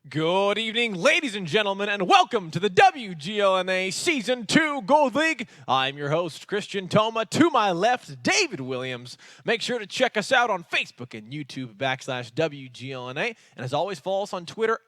Good evening, ladies and gentlemen, and welcome to the WGLNA Season 2 Gold League. I'm your host, Christian Toma. To my left, David Williams. Make sure to check us out on Facebook and YouTube /WGLNA. And as always, follow us on Twitter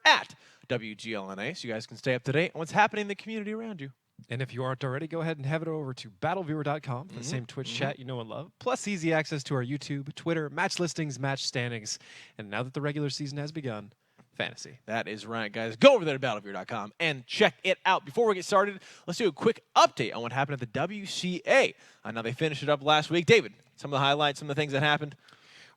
@WGLNA so you guys can stay up to date on what's happening in the community around you. And if you aren't already, go ahead and head it over to battleviewer.com for the same Twitch chat you know and love, plus easy access to our YouTube, Twitter, match listings, match standings, and now that the regular season has begun, fantasy. That is right, guys. Go over there to battleviewer.com and check it out. Before we get started, let's do a quick update on what happened at the WCA. Now, they finished it up last week. David, some of the highlights, some of the things that happened.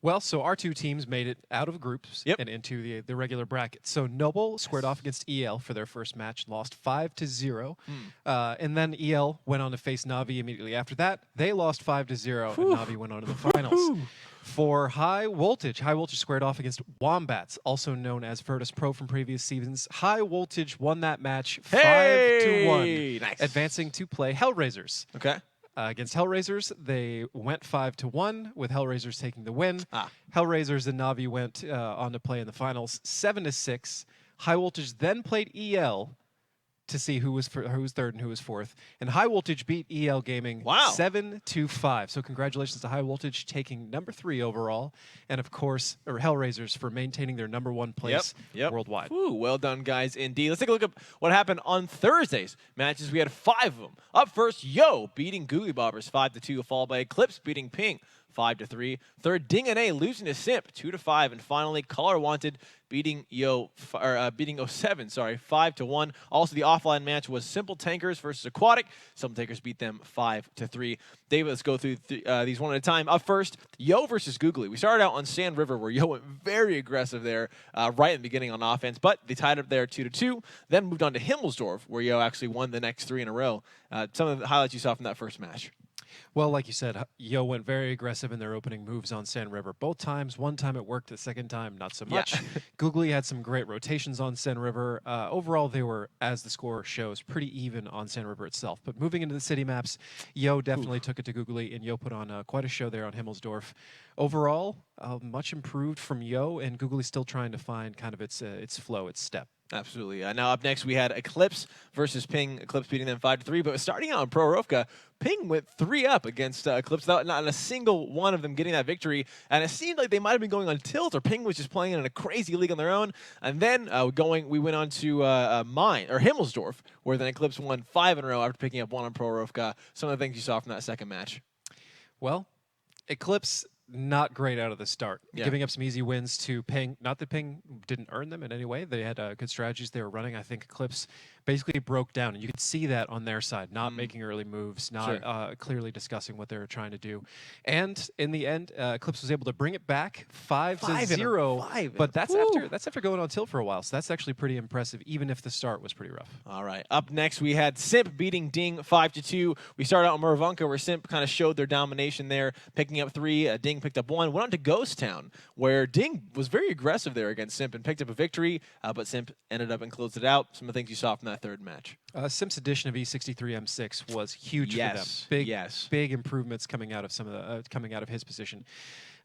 Well, so our two teams made it out of groups and into the regular bracket. So Noble squared off against EL for their first match, lost 5-0. And then EL went on to face Navi immediately after that. They lost 5-0, and Navi went on to the finals. For High Voltage squared off against Wombats, also known as Virtus Pro from previous seasons. High Voltage won that match 5-1, advancing to play Hellraisers. Okay. Against Hellraisers, they went 5-1, with Hellraisers taking the win. Hellraisers and Navi went on to play in the finals 7-6. High Voltage then played EL to see who was third and who was fourth. And High Voltage beat EL Gaming 7-5. So congratulations to High Voltage taking number 3 overall. And of course, Hellraisers for maintaining their number 1 place worldwide. Well done, guys, indeed. Let's take a look at what happened on Thursday's matches. We had 5 of them. Up first, Yo beating Googly Bobbers 5-2, followed by Eclipse beating Ping 5-3. Third, Ding&A losing to Simp 2-5, and finally, Color Wanted beating beating 07, 5-1. Also, the offline match was Simple Tankers versus Aquatic. Simple Tankers beat them 5-3. David, let's go through these one at a time. Up first, Yo versus Googly. We started out on Sand River, where Yo went very aggressive there right in the beginning on offense, but they tied up there 2-2. Then moved on to Himmelsdorf, where Yo actually won the next 3 in a row. Some of the highlights you saw from that first match. Well, like you said, Yo went very aggressive in their opening moves on Sand River. Both times, one time it worked, the second time not so much. Googly had some great rotations on Sand River. Overall, they were, as the score shows, pretty even on Sand River itself. But moving into the city maps, Yo definitely took it to Googly, and Yo put on quite a show there on Himmelsdorf. Overall, much improved from Yo, and Googly still trying to find kind of its flow, its step. Absolutely. Now up next we had Eclipse versus Ping. Eclipse beating them 5-3. But starting out in Pro Rovka, Ping went 3 up against Eclipse without not a single one of them getting that victory. And it seemed like they might have been going on tilt, or Ping was just playing in a crazy league on their own. And then we went on to Himmelsdorf, where then Eclipse won 5 in a row after picking up 1 on Pro Rovka. Some of the things you saw from that second match. Well, Eclipse not great out of the start, giving up some easy wins to Ping. Not that Ping didn't earn them in any way. They had good strategies they were running. I think Eclipse basically broke down, and you could see that on their side, not making early moves, not clearly discussing what they were trying to do. And in the end, Eclipse was able to bring it back 5-0. But that's after going on tilt for a while, so that's actually pretty impressive, even if the start was pretty rough. All right. Up next, we had Simp beating Ding 5-2. We started out in Muravanka, where Simp kind of showed their domination there, picking up 3. Ding picked up 1. Went on to Ghost Town, where Ding was very aggressive there against Simp and picked up a victory, but Simp ended up and closed it out. Some of the things you saw from that third match. Simp's addition of E63M6 was huge for them. Big improvements coming out of coming out of his position.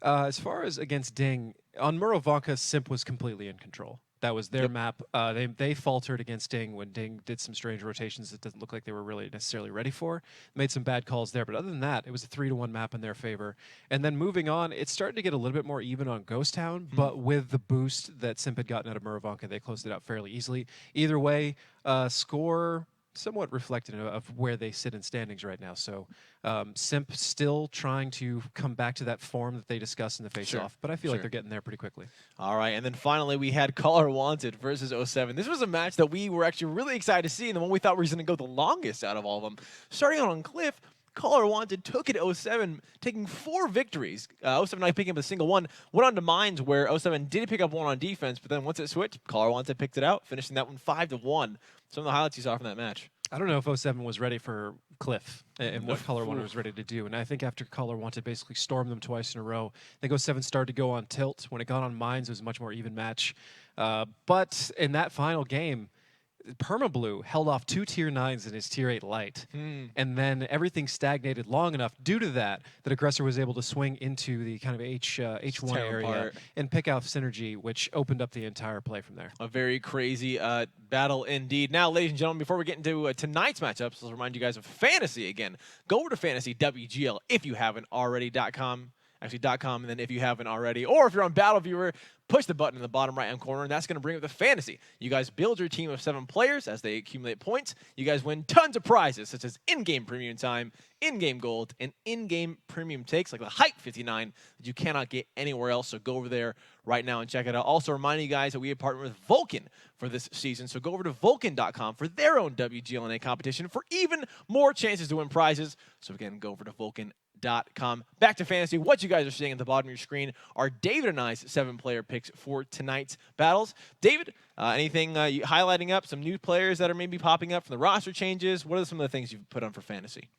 As far as against Ding, on Muravanka, Simp was completely in control. That was their map. They faltered against Ding when Ding did some strange rotations that doesn't look like they were really necessarily ready for. Made some bad calls there, but other than that, it was a 3-1 map in their favor. And then moving on, it's starting to get a little bit more even on Ghost Town, but with the boost that Simp had gotten out of Muravanka, they closed it out fairly easily. Either way, score somewhat reflective of where they sit in standings right now. So Simp still trying to come back to that form that they discussed in the face-off, but I feel like they're getting there pretty quickly. All right, and then finally we had Color Wanted versus 07. This was a match that we were actually really excited to see, and the one we thought was going to go the longest out of all of them. Starting out on Cliff, Color Wanted took it to 07, taking 4 victories. 07 not picking up a single one. Went on to Mines, where 07 did pick up 1 on defense, but then once it switched, Color Wanted picked it out, finishing that one 5-1. Some of the highlights you saw from that match. I don't know if 07 was ready for Cliff and what Color Wanted was ready to do. And I think after Color Wanted basically stormed them twice in a row, I think 07 started to go on tilt. When it got on Mines, it was a much more even match. But in that final game, Permablue held off 2 tier 9s in his tier 8 light, and then everything stagnated long enough due to that Aggressor was able to swing into the kind of H1 area and pick out synergy, which opened up the entire play from there. A very crazy battle indeed. Now, ladies and gentlemen, before we get into tonight's matchups, let's remind you guys of Fantasy again. Go over to Fantasy WGL if you haven't already.com. Actually, .com, and then if you haven't already, or if you're on Battle Viewer, push the button in the bottom right-hand corner, and that's going to bring up the fantasy. You guys build your team of 7 players. As they accumulate points, you guys win tons of prizes, such as in-game premium time, in-game gold, and in-game premium takes, like the Hype 59 that you cannot get anywhere else. So go over there right now and check it out. Also, reminding you guys that we have partnered with Vulcan for this season. So go over to Vulcan.com for their own WGLNA competition for even more chances to win prizes. So again, go over to Vulcan.com. Back to fantasy. What you guys are seeing at the bottom of your screen are David and I's 7-player picks for tonight's battles. David, anything highlighting up some new players that are maybe popping up from the roster changes? What are some of the things you've put on for fantasy?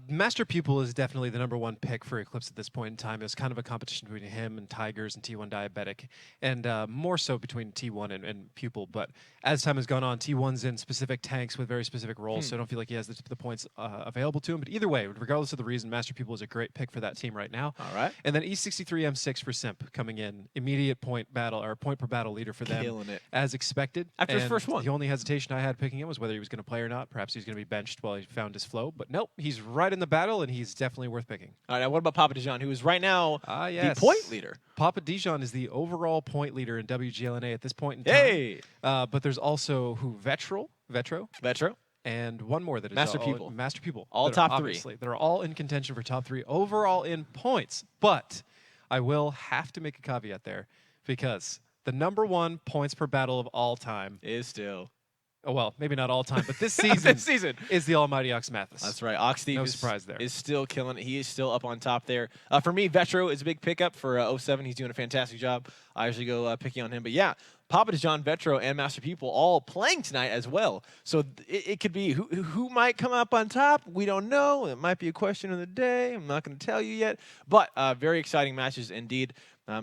Master Pupil is definitely the #1 pick for eClipse at this point in time. It was kind of a competition between him and Tigers and T1 Diabetic, and more so between T1 and Pupil. But as time has gone on, T1's in specific tanks with very specific roles, so I don't feel like he has the points available to him. But either way, regardless of the reason, Master Pupil is a great pick for that team right now. All right. And then E63M6 for Simp coming in, immediate point per battle leader for them. Killing it. As expected. After his first one. The only hesitation I had picking him was whether he was going to play or not. Perhaps he's going to be benched while he found his flow. But nope, he's right in the battle, and he's definitely worth picking. All right, now what about Papa Dijon, who is right now the point leader? Papa Dijon is the overall point leader in WGLNA at this point in time. Hey! But there's also Vetro. And one more that is Master Pupil. Master Pupil. All top 3. They're all in contention for top 3 overall in points. But I will have to make a caveat there because the #1 points per battle of all time is still... Oh, well, maybe not all time, but this season, is the almighty Ox Mathis. That's right. Ox Steve is still killing it. He is still up on top there. For me, Vetro is a big pickup for 07. He's doing a fantastic job. I usually go picky on him. But yeah, Papa Dijon, Vetro, and Master Pupil all playing tonight as well. So it could be who might come up on top. We don't know. It might be a question of the day. I'm not going to tell you yet. But very exciting matches indeed.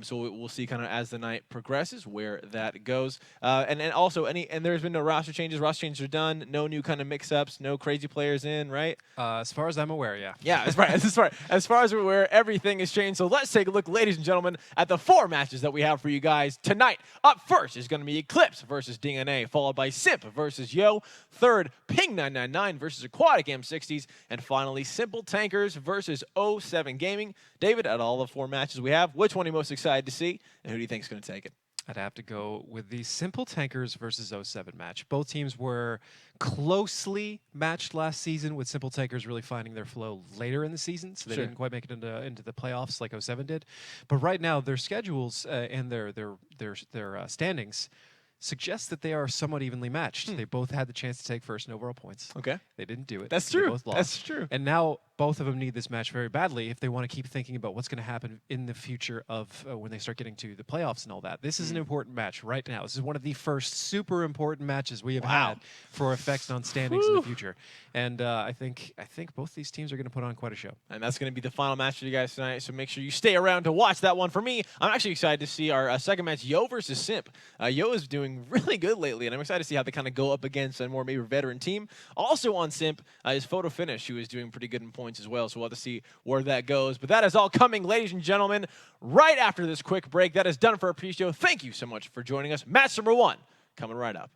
So we'll see kind of as the night progresses where that goes. And also, there's been no roster changes. Roster changes are done. No new kind of mix-ups. No crazy players in, right? As far as I'm aware, yeah. Yeah, that's right. As far as we're aware, everything is changed. So let's take a look, ladies and gentlemen, at the 4 matches that we have for you guys tonight. Up first is going to be eClipse versus DNA, followed by Simp versus Yo. Third, Ping999 versus Aquatic M60s. And finally, Simple Tankers versus 07 Gaming. David, out of all the 4 matches we have, which one are you most excited to see, and who do you think is going to take it? I'd have to go with the Simple Tankers versus 07 match. Both teams were closely matched last season, with Simple Tankers really finding their flow later in the season, so they didn't quite make it into the playoffs like 07 did. But right now, their schedules and their standings suggest that they are somewhat evenly matched. They both had the chance to take first in overall points. Okay. They didn't do it. That's true. They both lost. That's true. And now both of them need this match very badly if they want to keep thinking about what's going to happen in the future of when they start getting to the playoffs and all that. This is an important match right now. This is one of the first super important matches we have had for effects on standings in the future. And I think both these teams are going to put on quite a show. And that's going to be the final match for you guys tonight, so make sure you stay around to watch that one. For me, I'm actually excited to see our second match, Yo versus Simp. Yo is doing really good lately, and I'm excited to see how they kind of go up against a more maybe veteran team. Also on Simp is Photo Finish, who is doing pretty good in points as well, so we'll have to see where that goes. But that is all coming, ladies and gentlemen, right after this quick break. That is done for our pre-show. Thank you so much for joining us. Match #1 coming right up.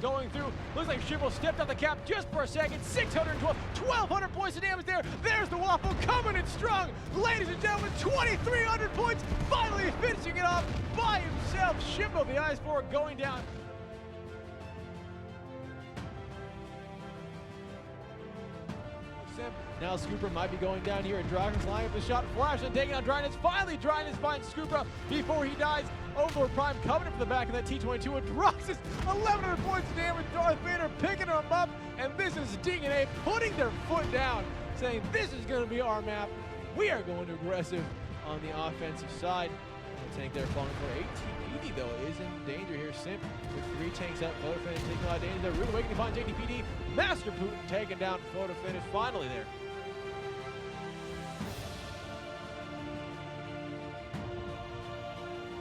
Going through, looks like Shibble stepped out the cap just for a second. 612, 1,200 points of damage there. There's the Waffle coming in strong. Ladies and gentlemen, 2,300 points, finally finishing it off by himself. Shimbo, the Ice 4 going down. Simp. Now Scooper might be going down here, and Dragon's lining up the shot, flash, and taking on Dryness. Finally, Dryness finds Scooper before he dies. Overlord Prime coming up from the back of that T-22 and drops his 1,100 points of damage. Darth Vader picking him up, and this is DNA putting their foot down, saying this is going to be our map. We are going aggressive on the offensive side. The tank there falling for 18. PD though is in danger here. Simp with 3 tanks up. Photo Finish taking a lot of danger there. Rude Awakening finds JDPD. Master Putin taking down Photo Finish finally there.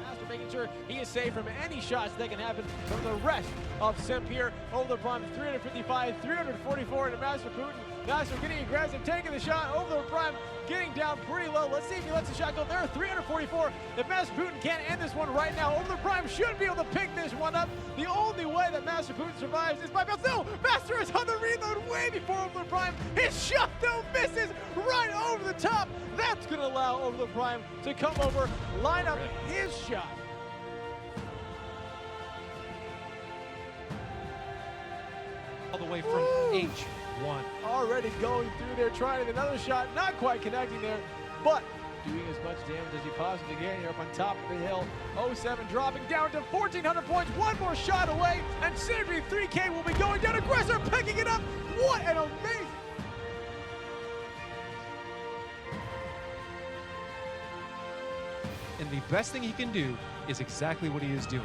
Master making sure he is safe from any shots that can happen from the rest of Simp here. Over the Prime 355, 344 to Master Putin. Master getting aggressive, taking the shot. Over the Prime getting down pretty low. Let's see if he lets the shot go there. 344. If Master Putin can't end this one right now, Over the Prime should be able to pick this one up. The only way that Master Putin survives is by bounce. No! Master is on the reload way before Over the Prime. His shot though misses right over the top. That's going to allow Over the Prime to come over, line up his shot. All the way from H1. Already going through there, trying another shot, not quite connecting there, but doing as much damage as he possibly can here up on top of the hill. 07 dropping down to 1,400 points, one more shot away, and Synergy 3K will be going down. Aggressor picking it up. What an amazing... And the best thing he can do is exactly what he is doing.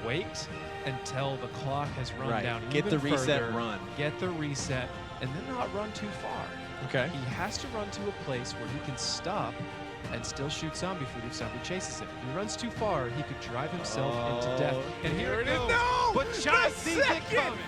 Wait until the clock has run down. Get the reset further, run. Get the reset, and then not run too far. Okay. He has to run to a place where he can stop and still shoot zombie food if zombie chases him. If he runs too far, he could drive himself into death. And here it is. No! But Chai sees it coming.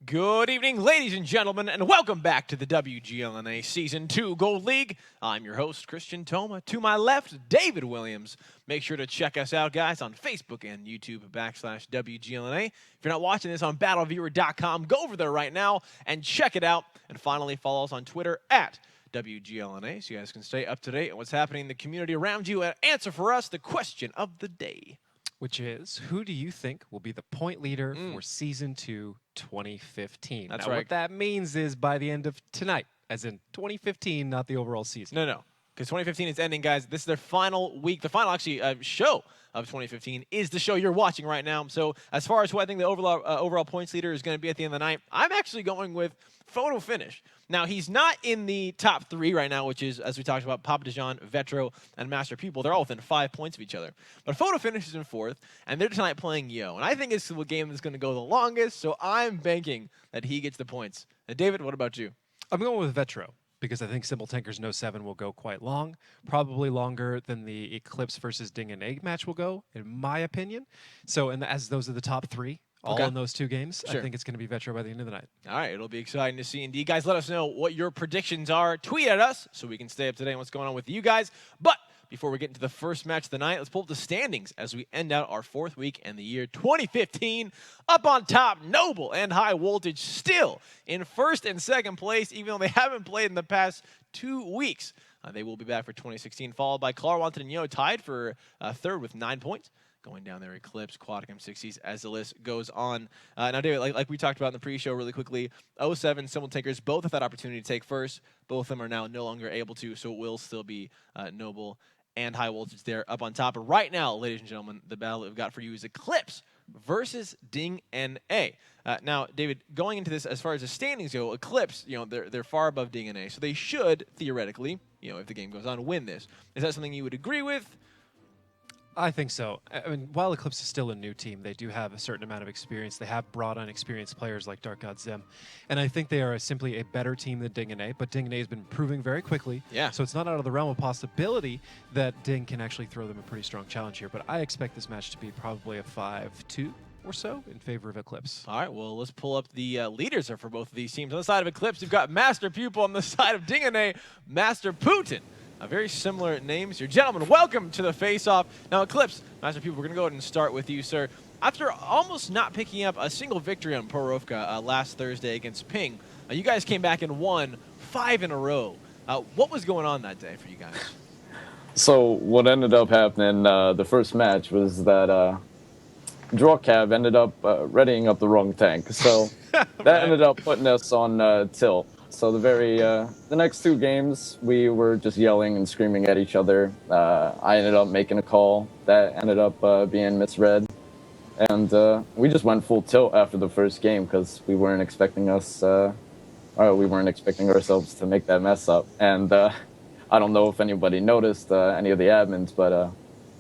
Good evening, ladies and gentlemen, and welcome back to the WGLNA Season 2 Gold League. I'm your host, Christian Toma. To my left, David Williams. Make sure to check us out, guys, on Facebook and YouTube /WGLNA. If you're not watching this on battleviewer.com, go over there right now and check it out. And finally, follow us on Twitter @WGLNA so you guys can stay up to date on what's happening in the community around you and answer for us the question of the day. Which is, who do you think will be the point leader for Season 2 2015? That's now, right. What that means is by the end of tonight, as in 2015, not the overall season. No. Because 2015 is ending, guys. This is their final week. The final, actually, show of 2015 is the show you're watching right now. So as far as who I think the overall points leader is going to be at the end of the night, I'm actually going with Photo Finish. Now, he's not in the top 3 right now, which is, as we talked about, Papa Dijon, Vetro, and Master Pupil. They're all within 5 points of each other. But Photo Finish is in 4th, and they're tonight playing Yo. And I think it's the game that's going to go the longest, so I'm banking that he gets the points. David, what about you? I'm going with Vetro, because I think Simple Tankers No 7 will go quite long, probably longer than the eClipse versus Ding and Egg match will go, in my opinion. So, and as those are the top 3, all in those 2 games, sure. I think it's going to be Vetro by the end of the night. All right, it'll be exciting to see indeed. Guys, let us know what your predictions are. Tweet at us so we can stay up to date on what's going on with you guys. But before we get into the first match of the night, let's pull up the standings as we end out our 4th week in the year 2015. Up on top, Noble and High Voltage still in 1st and 2nd place, even though they haven't played in the past 2 weeks. They will be back for 2016, followed by Clar Wanted and Yo tied for 3rd with 9 points. Going down there, Eclipse, Quadcom 60s, as the list goes on. Now, David, like we talked about in the pre-show really quickly, 07, Simple Tankers both have that opportunity to take first. Both of them are now no longer able to, so it will still be Noble and High Voltage there up on top. But right now, ladies and gentlemen, the battle that we've got for you is Eclipse versus Ding NA. Now, David, going into this, as far as the standings go, Eclipse, they're far above Ding NA, so they should, theoretically, if the game goes on, win this. Is that something you would agree with? I think so. I mean, while Eclipse is still a new team, they do have a certain amount of experience. They have brought on experienced players like Dark God Zem. And I think they are simply a better team than Ding and A, but Ding and A has been improving very quickly. Yeah. So it's not out of the realm of possibility that Ding can actually throw them a pretty strong challenge here. But I expect this match to be probably a 5-2 or so in favor of Eclipse. All right, well, let's pull up the leaders for both of these teams. On the side of Eclipse, you've got Master Pupil. On the side of Ding and A, Master Putin. Very similar names here. Gentlemen, welcome to the face-off. Now, Eclipse, Master Pupil, we're going to go ahead and start with you, sir. After almost not picking up a single victory on Porovka last Thursday against Ping, you guys came back and won 5 in a row. What was going on that day for you guys? So what ended up happening the first match was that Drawcab ended up readying up the wrong tank, so that ended up putting us on tilt. So the next 2 games, we were just yelling and screaming at each other. I ended up making a call that ended up being misread, and we just went full tilt after the first game because we weren't expecting ourselves to make that mess up. And I don't know if anybody noticed, any of the admins, but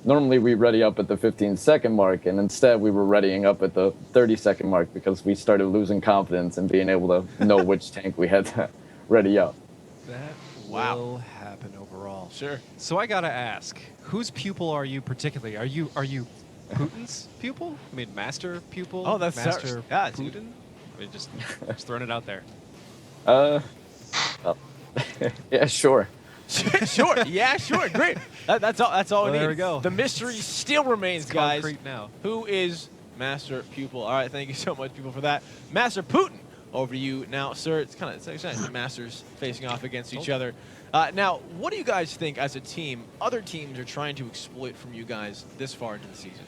normally we ready up at the 15-second mark, and instead we were readying up at the 30-second mark because we started losing confidence and being able to know which tank we had to ready up. That will happen overall. Sure. So I gotta ask, whose pupil are you particularly? Are you Putin's pupil? I mean, master pupil? Oh, that's Master yeah, Putin? I mean, just throwing it out there. Yeah, sure. Sure. Yeah, sure. Great. That's all. That's all we need. There we go. The mystery still remains, It's guys. concrete now. Who is Master Pupil? All right. Thank you so much, people, for that. Master Putin, over to you now, sir. It's exciting. The masters facing off against each other. Now, what do you guys think as a team? Other teams are trying to exploit from you guys this far into the season.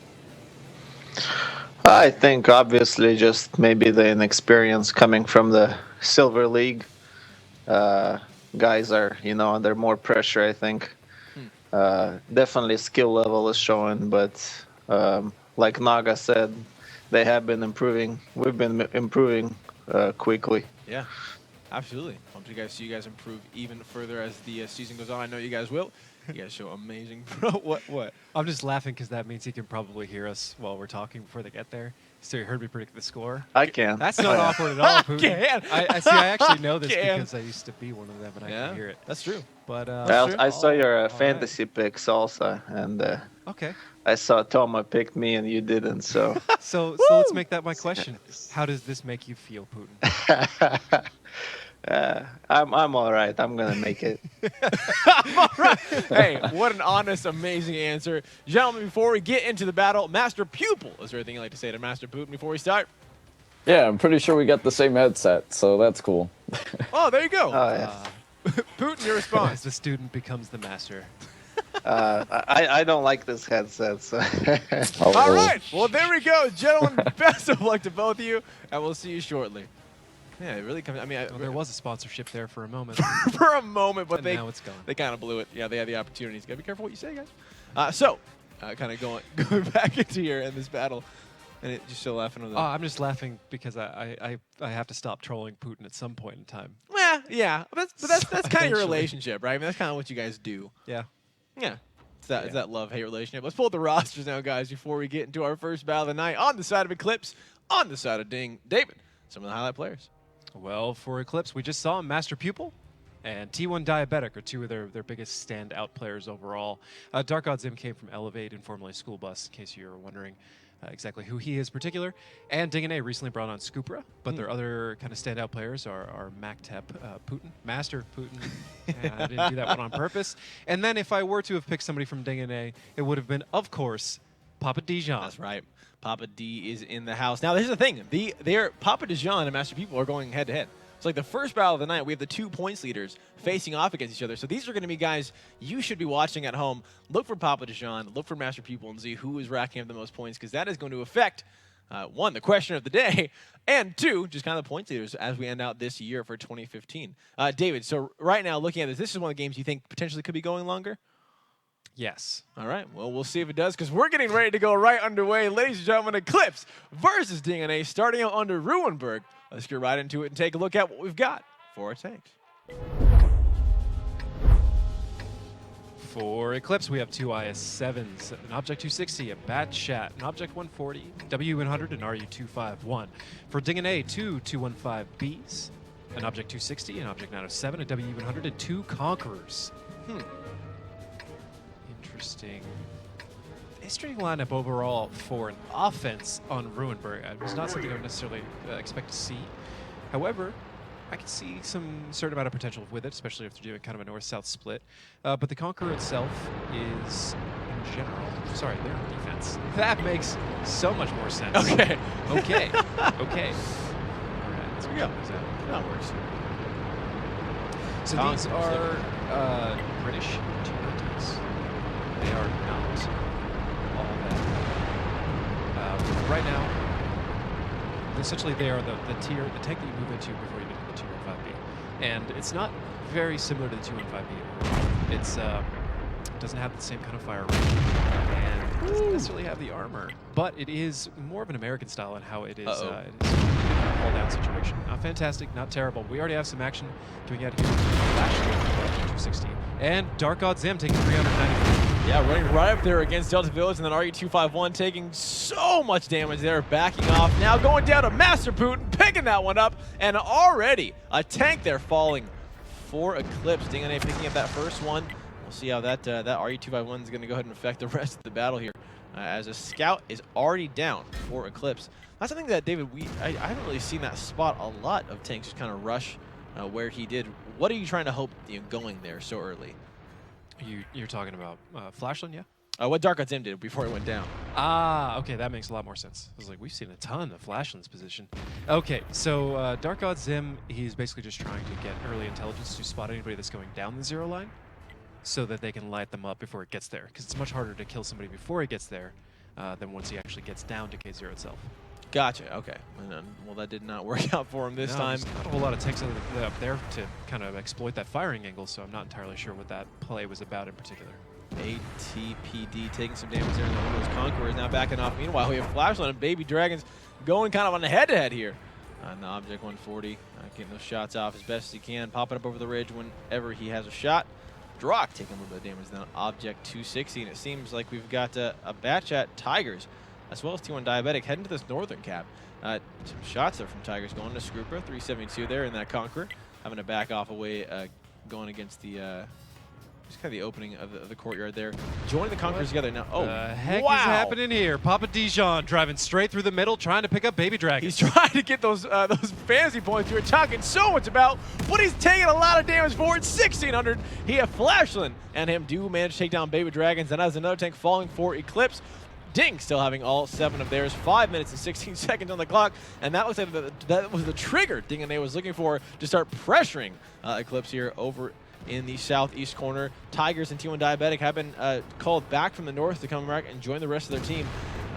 I think obviously just maybe the inexperience coming from the Silver League. Guys are, under more pressure, I think. Definitely skill level is showing, but like Naga said, they have been improving. We've been improving quickly. Yeah, absolutely. Hope to see you guys improve even further as the season goes on. I know you guys will. You guys show amazing. What? I'm just laughing because that means he can probably hear us while we're talking before they get there. So you heard me predict the score. I can. That's not awkward at all, Putin. I see. I actually know this Can. because I used to be one of them, and I can hear it. That's true. But I saw your fantasy picks also, and okay. I saw Toma picked me and you didn't, so. So let's make that my question. How does this make you feel, Putin? I'm all right. I'm gonna make it. All right. Hey, what an honest, amazing answer. Gentlemen, before we get into the battle, Master Pupil, is there anything you'd like to say to Master Putin before we start? Yeah, I'm pretty sure we got the same headset, so that's cool. Oh, there you go. Oh, yeah. Putin, your As response. the student becomes the master. I don't like this headset, so. All right. Well, there we go. Gentlemen, best of luck to both of you, and we'll see you shortly. Yeah, it really comes. I mean, Well, there was a sponsorship there for a moment. for a moment, but now it's gone. They kind of blew it. Yeah, they had the opportunities. Gotta be careful what you say, guys. Kind of going back into here in this battle, and just still laughing with I'm just laughing because I have to stop trolling Putin at some point in time. Well, yeah, but that's kind of your Eventually. relationship, right? I mean, that's kind of what you guys do. Yeah. Yeah. It's that love-hate relationship. Let's pull up the rosters now, guys, before we get into our first battle of the night. On the side of eClipse, on the side of Ding, David, some of the highlight players. Well, for eClipse, we just saw Master Pupil and T1 Diabetic are two of their biggest standout players overall. Dark God's Zim came from Elevate and formerly School Bus, in case you're wondering exactly who he is in particular. And WGLNA recently brought on Scoopra, but their other kind of standout players are Mactep Putin, Master Putin. I didn't do that one on purpose. And then if I were to have picked somebody from WGLNA, it would have been, of course, Papa Dijon. That's right. Papa D is in the house. Now, here's the thing. Papa Dijon and Master Pupil are going head-to-head. It's like the first battle of the night. We have the 2 points leaders facing off against each other. So these are going to be guys you should be watching at home. Look for Papa Dijon, look for Master Pupil, and see who is racking up the most points, because that is going to affect, 1, the question of the day, and 2, just kind of the points leaders as we end out this year for 2015. David, so right now, looking at this is one of the games you think potentially could be going longer? Yes. All right. Well, we'll see if it does, because we're getting ready to go right underway. Ladies and gentlemen, eClipse versus WGLNA, starting out under Ruinberg. Let's get right into it and take a look at what we've got for our tanks. For eClipse, we have 2 IS-7s, an Object 260, a Bat Chat, an Object 140, W100, and RU-251. For WGLNA, 2 215Bs, an Object 260, an Object 907, a W100, and 2 Conquerors. Interesting. Interesting lineup overall for an offense on Ruinberg. It was not something I would necessarily expect to see. However, I can see some certain amount of potential with it, especially if they're doing kind of a north-south split. But the Conqueror itself is, in general, sorry, they're on defense. That makes so much more sense. Okay. Okay. All right, Let's go. That works. So these are British tanks. They are not all that. right now, essentially they are the tank that you move into before you get into the 2 and 5B. And it's not very similar to the 2 and 5B. It's doesn't have the same kind of fire range, and doesn't necessarily have the armor, but it is more of an American style in how it is. It is a hold-down situation. Not fantastic, not terrible. We already have some action doing out here. Flash 260, and Dark God Zim taking 390. Yeah, running right up there against Delta Village, and then RE251 taking so much damage there, backing off. Now going down to Master Putin, picking that one up, and already a tank there falling for eClipse. DingNA picking up that first one. We'll see how that RE251 is going to go ahead and affect the rest of the battle here, as a scout is already down for eClipse. That's something that, David, I haven't really seen that spot a lot of tanks just kind of rush where he did. What are you trying to hope going there so early? You're talking about Flashland, yeah? What Dark Zim did before he went down. Ah, okay, that makes a lot more sense. I was like, we've seen a ton of Flashland's position. Okay, so Dark God Zim, he's basically just trying to get early intelligence to spot anybody that's going down the 0 line, so that they can light them up before it gets there. Because it's much harder to kill somebody before he gets there than once he actually gets down to K0 itself. Gotcha, okay. Well, that did not work out for him this time. There's not a whole lot of tanks up there to kind of exploit that firing angle, so I'm not entirely sure what that play was about in particular. ATPD taking some damage there, and one of those Conquerors now backing off. Meanwhile, we have Flashland and Baby Dragons going kind of on the head-to-head here. On the Object 140, getting those shots off as best as he can, popping up over the ridge whenever he has a shot. Drock taking a little bit of damage down Object 260, and it seems like we've got a batch at Tigers, as well as T1 Diabetic, heading to this northern cap. Some shots there from Tigers going to Scooper, 372 there in that Conqueror, having to back off away, going against the just kind of the opening of the courtyard there. Joining the Conquerors together now. Oh, the heck wow. is happening here? Papa Dijon driving straight through the middle, trying to pick up Baby Dragons. He's trying to get those fantasy points you were talking so much about, but he's taking a lot of damage for it. 1,600. He have Flashland and him do manage to take down Baby Dragons, and as another tank falling for eClipse. Ding still having all 7 of theirs. 5 minutes and 16 seconds on the clock, and that looks like that was the trigger DingNA was looking for to start pressuring eClipse here over in the southeast corner. Tigers and T1 Diabetic have been called back from the north to come back and join the rest of their team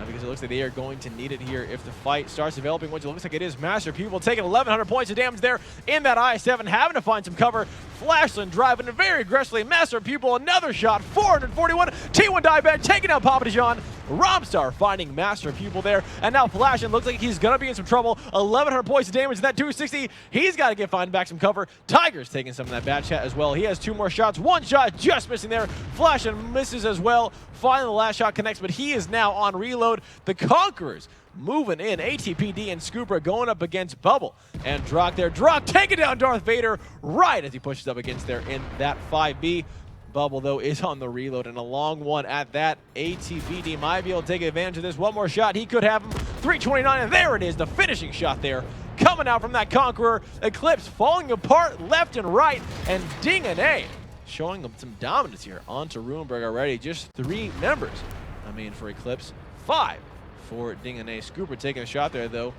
because it looks like they are going to need it here if the fight starts developing, which it looks like it is. Master Pupil taking 1,100 points of damage there in that I-7, having to find some cover. Flashland driving very aggressively. Master Pupil, another shot, 441. T1 Diabetic taking out Papa Dijon. Romstar finding Master Pupil there, and now Flashland looks like he's going to be in some trouble. 1,100 points of damage in that 260. He's got to find back some cover. Tigers taking some of that bad chat as well. He has 2 more shots. 1 shot just missing there. Flashland misses as well. Finally, the last shot connects, but he is now on reload. The Conquerors moving in. ATPD and Scooper going up against Bubble. And Drock there. Drock taking down Darth Vader right as he pushes up against there in that 5B. Bubble, though, is on the reload, and a long one at that. ATPD might be able to take advantage of this. 1 more shot. He could have him. 329, and there it is, the finishing shot there. Coming out from that Conqueror. eClipse falling apart left and right, and DingNA showing them some dominance here onto Ruinberg already. Just 3 members, for eClipse. 5 for DingNA. Scooper taking a shot there, though.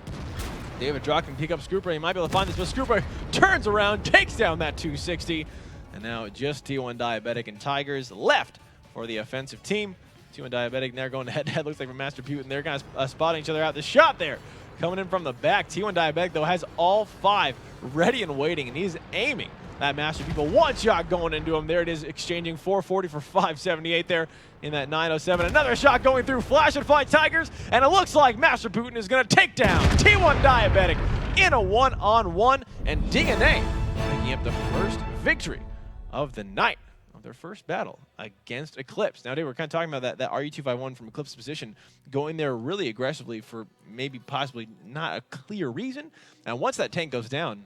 David Drock can pick up Scooper. He might be able to find this, but Scooper turns around, takes down that 260. And now just T1 Diabetic and Tigers left for the offensive team. T1 Diabetic now going head-to-head. Looks like for Master Putin. They're kind of spotting each other out. The shot there coming in from the back. T1 Diabetic, though, has all 5 ready and waiting, and he's aiming that Master Pupil. 1 shot going into him. There it is, exchanging 440 for 578 there in that 907. Another shot going through. Flash and fight Tigers, and it looks like Master Putin is going to take down T1 Diabetic in a 1-on-1, and DingNA picking up the first victory of the night of their first battle against eClipse. Now, today we're kind of talking about that RE251 from eClipse position, going there really aggressively for maybe possibly not a clear reason. And once that tank goes down,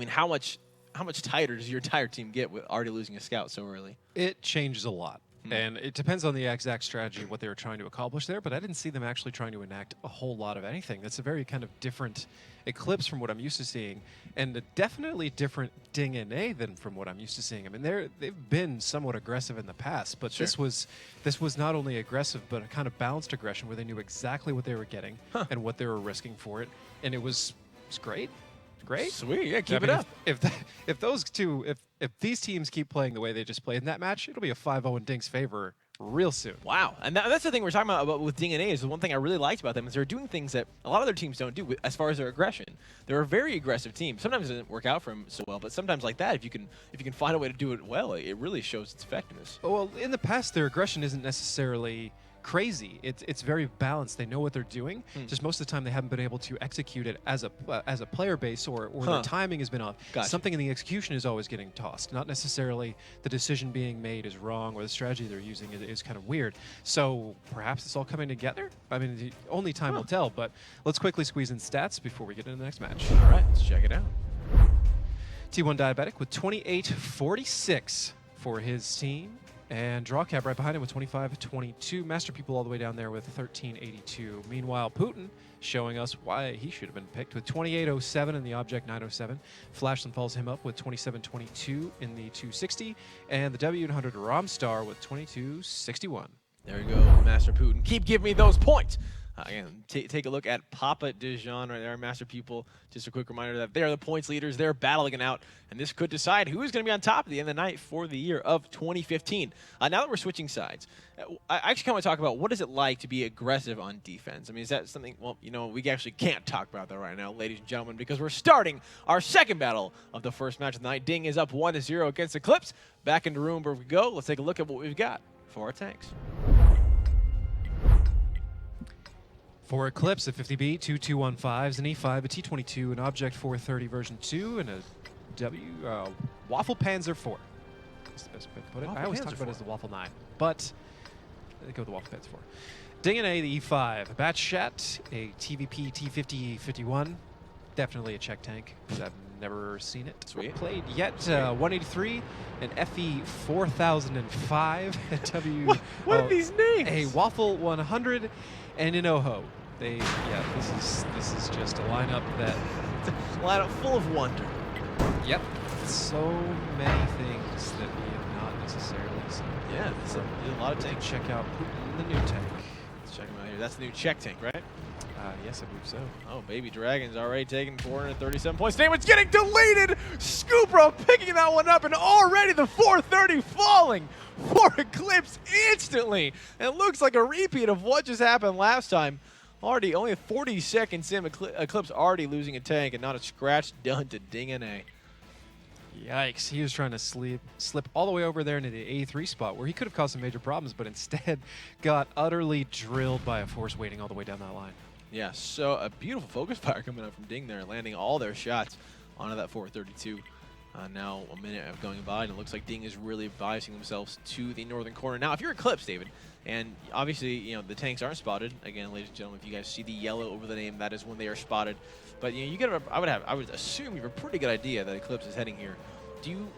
how much tighter does your entire team get with already losing a scout so early? It changes a lot. And it depends on the exact strategy of what they were trying to accomplish there, but I didn't see them actually trying to enact a whole lot of anything. That's a very kind of different eClipse from what I'm used to seeing, and a definitely different DingNA than from what I'm used to seeing. They've been somewhat aggressive in the past, but this was not only aggressive, but a kind of balanced aggression where they knew exactly what they were getting and what they were risking for it, and it was great. Great. Sweet. Yeah, keep it up. If these teams keep playing the way they just played in that match, it'll be a 5-0 in Ding's favor real soon. Wow. And that's the thing we're talking about with DingNA is the one thing I really liked about them is they're doing things that a lot of their teams don't do as far as their aggression. They're a very aggressive team. Sometimes it doesn't work out for them so well, but sometimes like that, if you can find a way to do it well, it really shows its effectiveness. Well, in the past, their aggression isn't necessarily crazy. It's very balanced. They know what they're doing. Just most of the time they haven't been able to execute it as a player base, or their timing has been off. Gotcha. Something in the execution is always getting tossed. Not necessarily the decision being made is wrong or the strategy they're using is kind of weird. So perhaps it's all coming together. I mean, only time will tell. But let's quickly squeeze in stats before we get into the next match. All right, let's check it out. T1 Diabetic with 28-46 for his team. And Drawcap right behind him with 25-22. Master People all the way down there with 13-82. Meanwhile, Putin showing us why he should have been picked with 28-07 in the Object 907. Flashland follows him up with 27-22 in the 260. And the W100 Romstar with 22-61. There you go, Master Putin. Keep giving me those points. Again, take a look at Papa Dijon right there, Master People. Just a quick reminder that they are the points leaders. They're battling it out, and this could decide who is going to be on top at the end of the night for the year of 2015. Now that we're switching sides, I actually kind of want to talk about what is it like to be aggressive on defense. I mean, is that something, well, you know, we actually can't talk about that right now, ladies and gentlemen, because we're starting our second battle of the first match of the night. Ding is up 1-0 against eClipse. Back into room where we go. Let's take a look at what we've got for our tanks. For eClipse, a 50B, 2215s, an E5, a T22, an Object 430 version 2, and a Waffle Panzer 4. That's the best way to put it. I always talk about it as the Waffle 9, but they go with the Waffle Panzer 4. DingNA, the E5, a Batch Shat, a TVP T50 51, definitely a Czech tank, because I've never seen it played yet. 183, an FE 4005, a W. What are these names? A Waffle 100, and an Oho. This is just a lineup that it's a lineup full of wonder. Yep. So many things that we have not necessarily seen. Yeah, there's a lot of tanks. Check out Putin, the new tank. Let's check him out here. That's the new Czech tank, right? Yes, I believe so. Oh, Baby Dragon's already taking 437 points. Damon's getting deleted. Scoopro picking that one up, and already the 430 falling for eClipse instantly. And it looks like a repeat of what just happened last time. Already only 40 seconds in, eClipse already losing a tank, and not a scratch done to DingNA. Yikes. He was trying to slip all the way over there into the A3 spot where he could have caused some major problems, but instead got utterly drilled by a force waiting all the way down that line. Yeah, so a beautiful focus fire coming up from Ding there, landing all their shots onto that 432. Now a minute of going by, and it looks like Ding is really biasing themselves to the northern corner. Now, if you're eClipse, David, and obviously, you know, the tanks aren't spotted. Again, ladies and gentlemen, if you guys see the yellow over the name, that is when they are spotted. But you know, you gotta, I would assume you have a pretty good idea that eClipse is heading here.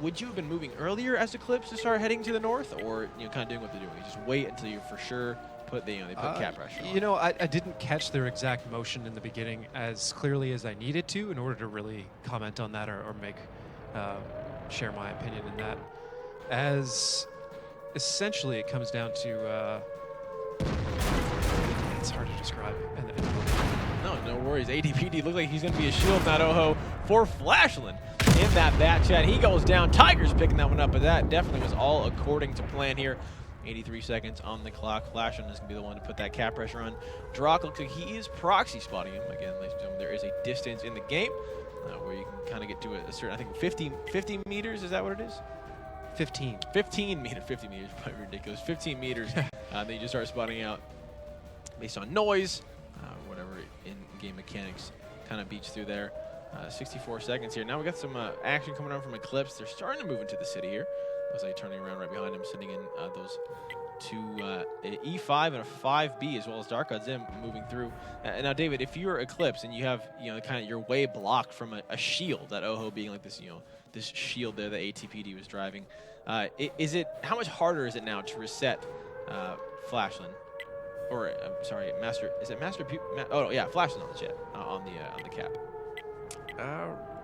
Would you have been moving earlier as eClipse to start heading to the north, or you know, kind of doing what they're doing? You just wait until you for sure put they put cap pressure on. You know, I didn't catch their exact motion in the beginning as clearly as I needed to in order to really comment on that or make share my opinion in that. As essentially it comes down to it's hard to describe. No worries. ADPD looks like he's going to be a shield, not Oho, for Flashland in that bat chat. He goes down. Tiger's picking that one up, but that definitely was all according to plan here. 83 seconds on the clock. Flashland is going to be the one to put that cap pressure on. Drock looks like he is proxy spotting him. Again, ladies and gentlemen, there is a distance in the game where you can kind of get to a certain, I think 50 meters, is that what it is? 15. 15 meters. 50 meters, probably ridiculous. 15 meters. Then you just start spotting out based on noise, whatever in-game mechanics kind of beats through there. 64 seconds here. Now we got some action coming on from eClipse. They're starting to move into the city here. Looks like turning around right behind him, sending in those two an E5 and a 5B, as well as Dark God's M moving through. And now, David, if you're eClipse and you have, you know, kind of your way blocked from a shield, that Oho being like this, you know, this shield there that ATPD was driving, how much harder is it now to reset Flashland? Or I'm sorry, Master. Is it Master? Oh no, yeah, Flashland on the jet on the cap.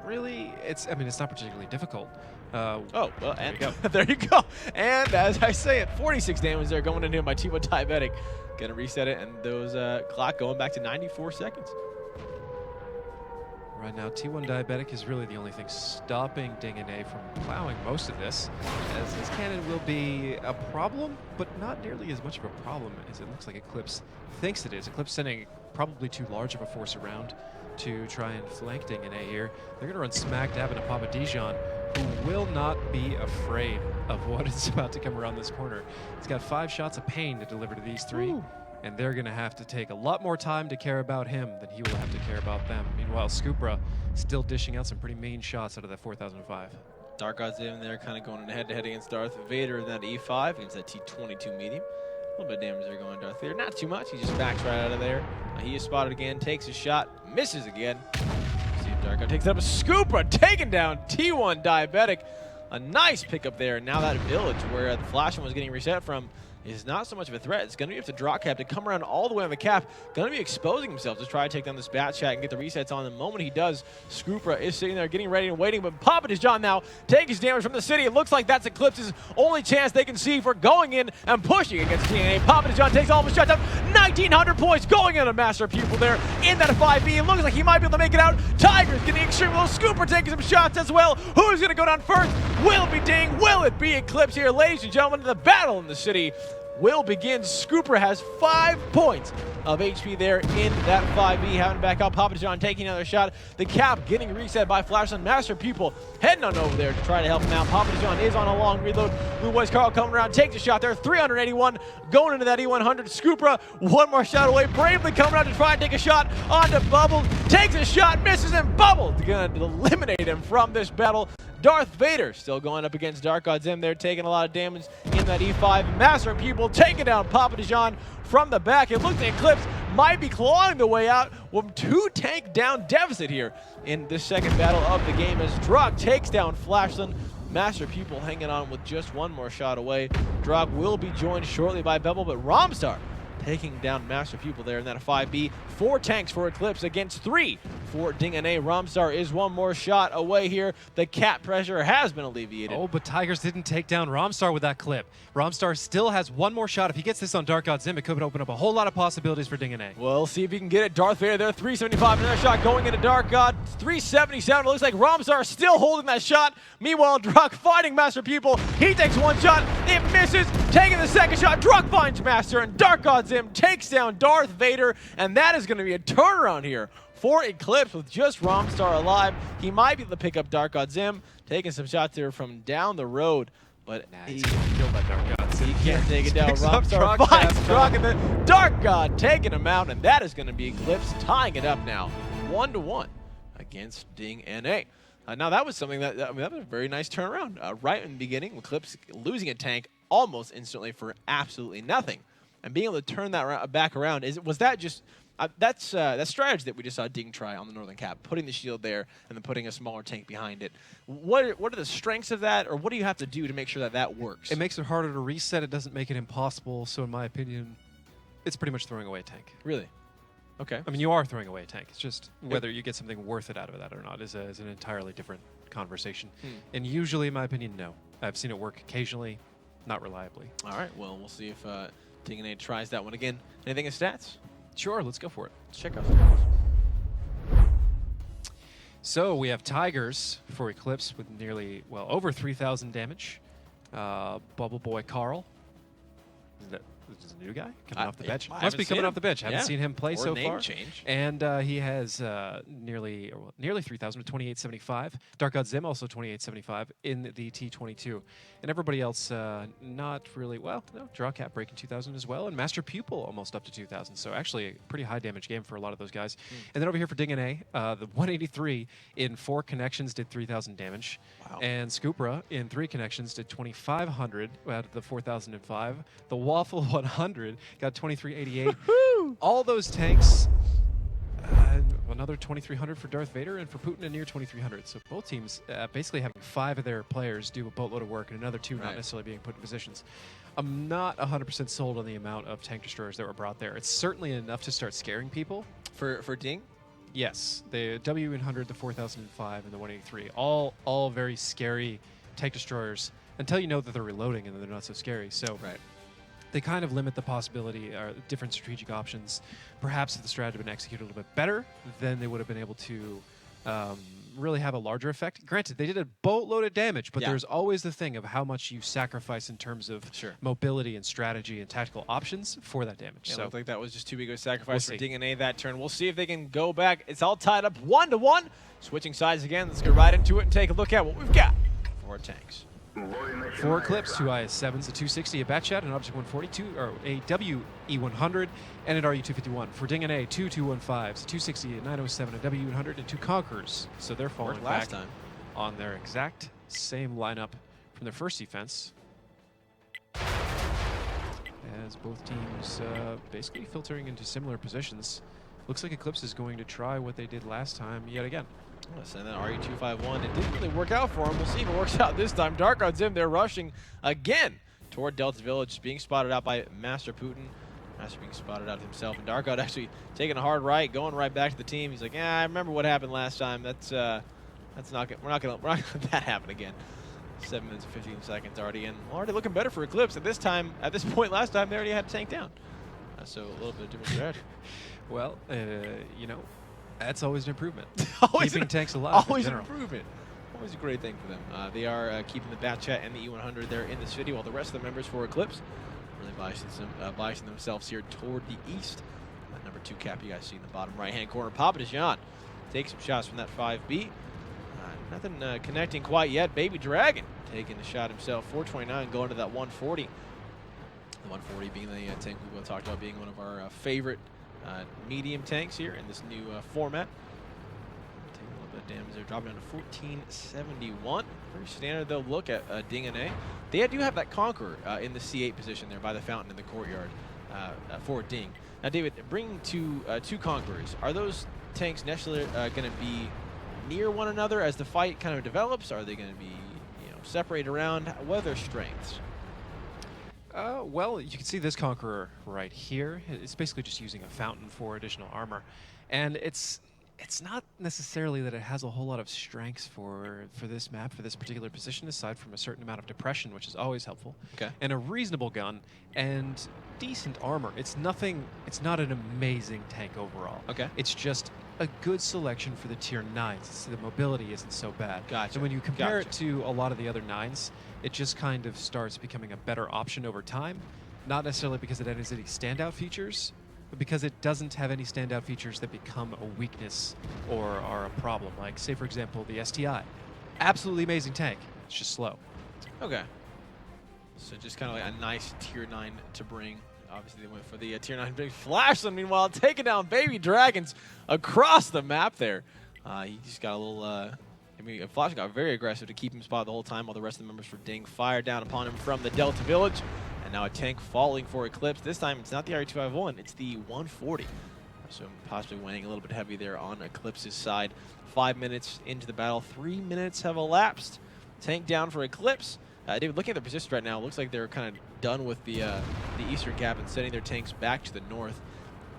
Really, it's not particularly difficult. Oh, well, and there you go. There you go. And as I say it, 46 damage there going into my T1 Diabetic. Gonna reset it, and those clock going back to 94 seconds. Right now, T1 Diabetic is really the only thing stopping WGLNA from plowing most of this, as this cannon will be a problem, but not nearly as much of a problem as it looks like eClipse thinks it is. eClipse sending probably too large of a force around to try and flank WGLNA here. They're going to run smack dab into Papa Dijon, who will not be afraid of what is about to come around this corner. He's got 5 shots of pain to deliver to these 3. Ooh. And they're going to have to take a lot more time to care about him than he will have to care about them. Meanwhile, Scupra still dishing out some pretty mean shots out of that 4005. Dark God's in there, kind of going head-to-head against Darth Vader in that E5 against that T22 medium. A little bit of damage there going Darth Vader. Not too much. He just backs right out of there. He is spotted again, takes a shot, misses again. See if Dark God takes it up. Scupra taking down T1 Diabetic. A nice pickup there. Now that village where the Flashman was getting reset from is not so much of a threat. It's going to be up to Drop Cap to come around all the way on the cap. Going to be exposing himself to try to take down this Bat Chat and get the resets on. The moment he does, Scupra is sitting there getting ready and waiting, but Papa Dijon now taking his damage from the city. It looks like that's eClipse's only chance they can see for going in and pushing against TNA. Papa Dijon takes all of his shots out. 1,900 points going in a Master Pupil there in that 5B. It looks like he might be able to make it out. Tiger's getting extremely low. Scupra taking some shots as well. Who's going to go down first? Will it be Ding? Will it be eClipse here? Ladies and gentlemen, the battle in the city will begin. Scupra has 5 points of HP there in that 5B. Having back out, Papa Dijon taking another shot. The cap getting reset by Flashman. Master Pupil heading on over there to try to help him out. Papa Dijon is on a long reload. Blue Boys Carl coming around, takes a shot there. 381 going into that E100. Scupra, one more shot away. Bravely coming around to try and take a shot onto Bubble. Takes a shot, misses, and Bubble going to eliminate him from this battle. Darth Vader still going up against Dark God's in there, taking a lot of damage in that E5. Master Pupil taking down Papa Dijon from the back. It looks like Eclipse might be clawing the way out with 2 tank down deficit here in this second battle of the game as Drog takes down Flashland. Master Pupil hanging on with just 1 more shot away. Drog will be joined shortly by Bevel, but Romstar taking down Master Pupil there in that 5B. 4 tanks for Eclipse against 3 for WGLNA. Romstar is 1 more shot away here. The cap pressure has been alleviated. Oh, but Tigers didn't take down Romstar with that clip. Romstar still has 1 more shot. If he gets this on Dark God Zim, it could open up a whole lot of possibilities for WGLNA. We'll see if he can get it. Darth Vader there, 375. Another shot going into Dark God. 377. It looks like Romstar still holding that shot. Meanwhile, Druk fighting Master Pupil. He takes 1 shot. It misses. Taking the 2nd shot. Druk finds Master, and Dark God Zim takes down Darth Vader, and that is going to be a turnaround here for Eclipse with just Romstar alive. He might be able to pick up Dark God Zim, taking some shots there from down the road, but he's going to kill that Dark God Zim. He can't take it down. Romstar finds Druk, and then Dark God taking him out, and that is going to be Eclipse tying it up now 1-1 against WGLNA. Now that was something that, that was a very nice turnaround. Right in the beginning, Eclipse losing a tank almost instantly for absolutely nothing, and being able to turn that back around, was that just that's that strategy that we just saw Ding try on the Northern Cap, putting the shield there and then putting a smaller tank behind it. What are the strengths of that, or what do you have to do to make sure that that works? It makes it harder to reset. It doesn't make it impossible. So in my opinion, it's pretty much throwing away a tank. Really? Okay. I mean, you are throwing away a tank. It's just whether you get something worth it out of that or not is an entirely different conversation. And usually, in my opinion, no. I've seen it work occasionally, not reliably. All right. Well, we'll see if WGLNA tries that one again. Anything in stats? Sure, let's go for it. Let's check out the So we have Tigers for Eclipse with nearly, well, over 3,000 damage. Bubble Boy Carl. Is that a new guy coming off the bench? Must be coming off the bench. I haven't seen him play so far. Change. And he has nearly 3,000 to 2875. Dark God Zim also 2875 in the T22. And everybody else not really, well, no, Draw Cap breaking 2,000 as well. And Master Pupil almost up to 2,000. So actually a pretty high damage game for a lot of those guys. And then over here for WGLNA, the 183 in 4 connections did 3,000 damage. Wow. And Scupra in 3 connections did 2,500 out of the 4,005. The Waffle 100 got 2,388. All those tanks, another 2,300 for Darth Vader, and for Putin a near 2,300. So both teams basically having 5 of their players do a boatload of work and another 2 not necessarily being put in positions. I'm not 100% sold on the amount of tank destroyers that were brought there. It's certainly enough to start scaring people. For Ding? Yes, the W100, the 4005, and the 183, all very scary tank destroyers until you know that they're reloading and they're not so scary. So they kind of limit the possibility or different strategic options. Perhaps if the strategy had been executed a little bit better, then they would have been able to really have a larger effect. Granted, they did a boatload of damage, but Yeah. there's always the thing of how much you sacrifice in terms of mobility and strategy and tactical options for that damage. Yeah, So looked like that was just too big of a sacrifice We'll for see. WGLNA that turn. We'll see if they can go back. It's all tied up 1-1. Switching sides again. Let's get right into it and take a look at what we've got for our tanks. for eClipse, 2 IS-7s, a 260, a Batchat, an Object 142, or a WE100, and an RU-251. For WGLNA, 2 215s, a 260, a 907, a W100, and 2 Conquerors. So they're falling Worked last back time. on their exact same lineup from their first defense. As both teams basically filtering into similar positions. Looks like eClipse is going to try what they did last time yet again. And then RU-251, it didn't really work out for him. We'll see if it works out this time. Dark God's in there rushing again toward Delta Village, being spotted out by Master Putin. Master being spotted out himself, and Dark God actually taking a hard right, going right back to the team. He's like, yeah, I remember what happened last time. That's not we're not gonna let that happen again. 7 minutes and 15 seconds already in. Already looking better for eClipse. At this point last time, they already had a tank down. So a little bit of different strategy. Well, you know, that's always an improvement. Keeping tanks alive. Always an improvement. Always a great thing for them. They are keeping the Batchat and the E100 there in the city, while the rest of the members for eClipse really biasing themselves here toward the east. Number 2 cap you guys see in the bottom right-hand corner. Papa Dijon takes some shots from that 5B. Nothing connecting quite yet. Baby Dragon taking the shot himself. 429 going to that 140. The 140 being the tank we will talk about being one of our favorite medium tanks here in this new format. Taking a little bit of damage there, dropping down to 1471. Very standard though look at WGLNA. They do have that Conqueror in the C8 position there by the fountain in the courtyard for Ding. Now David, bringing two Conquerors, are those tanks necessarily going to be near one another as the fight kind of develops? Are they going to be separated around? What are their strengths? Well, you can see this Conqueror right here. It's basically just using a fountain for additional armor. And it's not necessarily that it has a whole lot of strengths for this map, for this particular position, aside from a certain amount of depression, which is always helpful. Okay. And a reasonable gun and decent armor. It's not an amazing tank overall. Okay. It's just a good selection for the tier 9s. The mobility isn't so bad. Gotcha. And when you compare it to a lot of the other 9s, it just kind of starts becoming a better option over time. Not necessarily because it has any standout features, but because it doesn't have any standout features that become a weakness or are a problem. Like, say, for example, the STI. Absolutely amazing tank. It's just slow. Okay. So just kind of like a nice tier 9 to bring. Obviously, they went for the tier 9 big Flashland. Meanwhile, taking down Baby Dragons across the map there. He just got a little... Flash got very aggressive to keep him spotted the whole time, while the rest of the members for Ding fired down upon him from the Delta Village. And now a tank falling for eClipse. This time, it's not the RU-251, it's the 140. So possibly weighing a little bit heavy there on eClipse's side. 5 minutes into the battle, 3 minutes have elapsed. Tank down for eClipse. David, looking at their positions right now, looks like they're kind of done with the eastern gap and sending their tanks back to the north.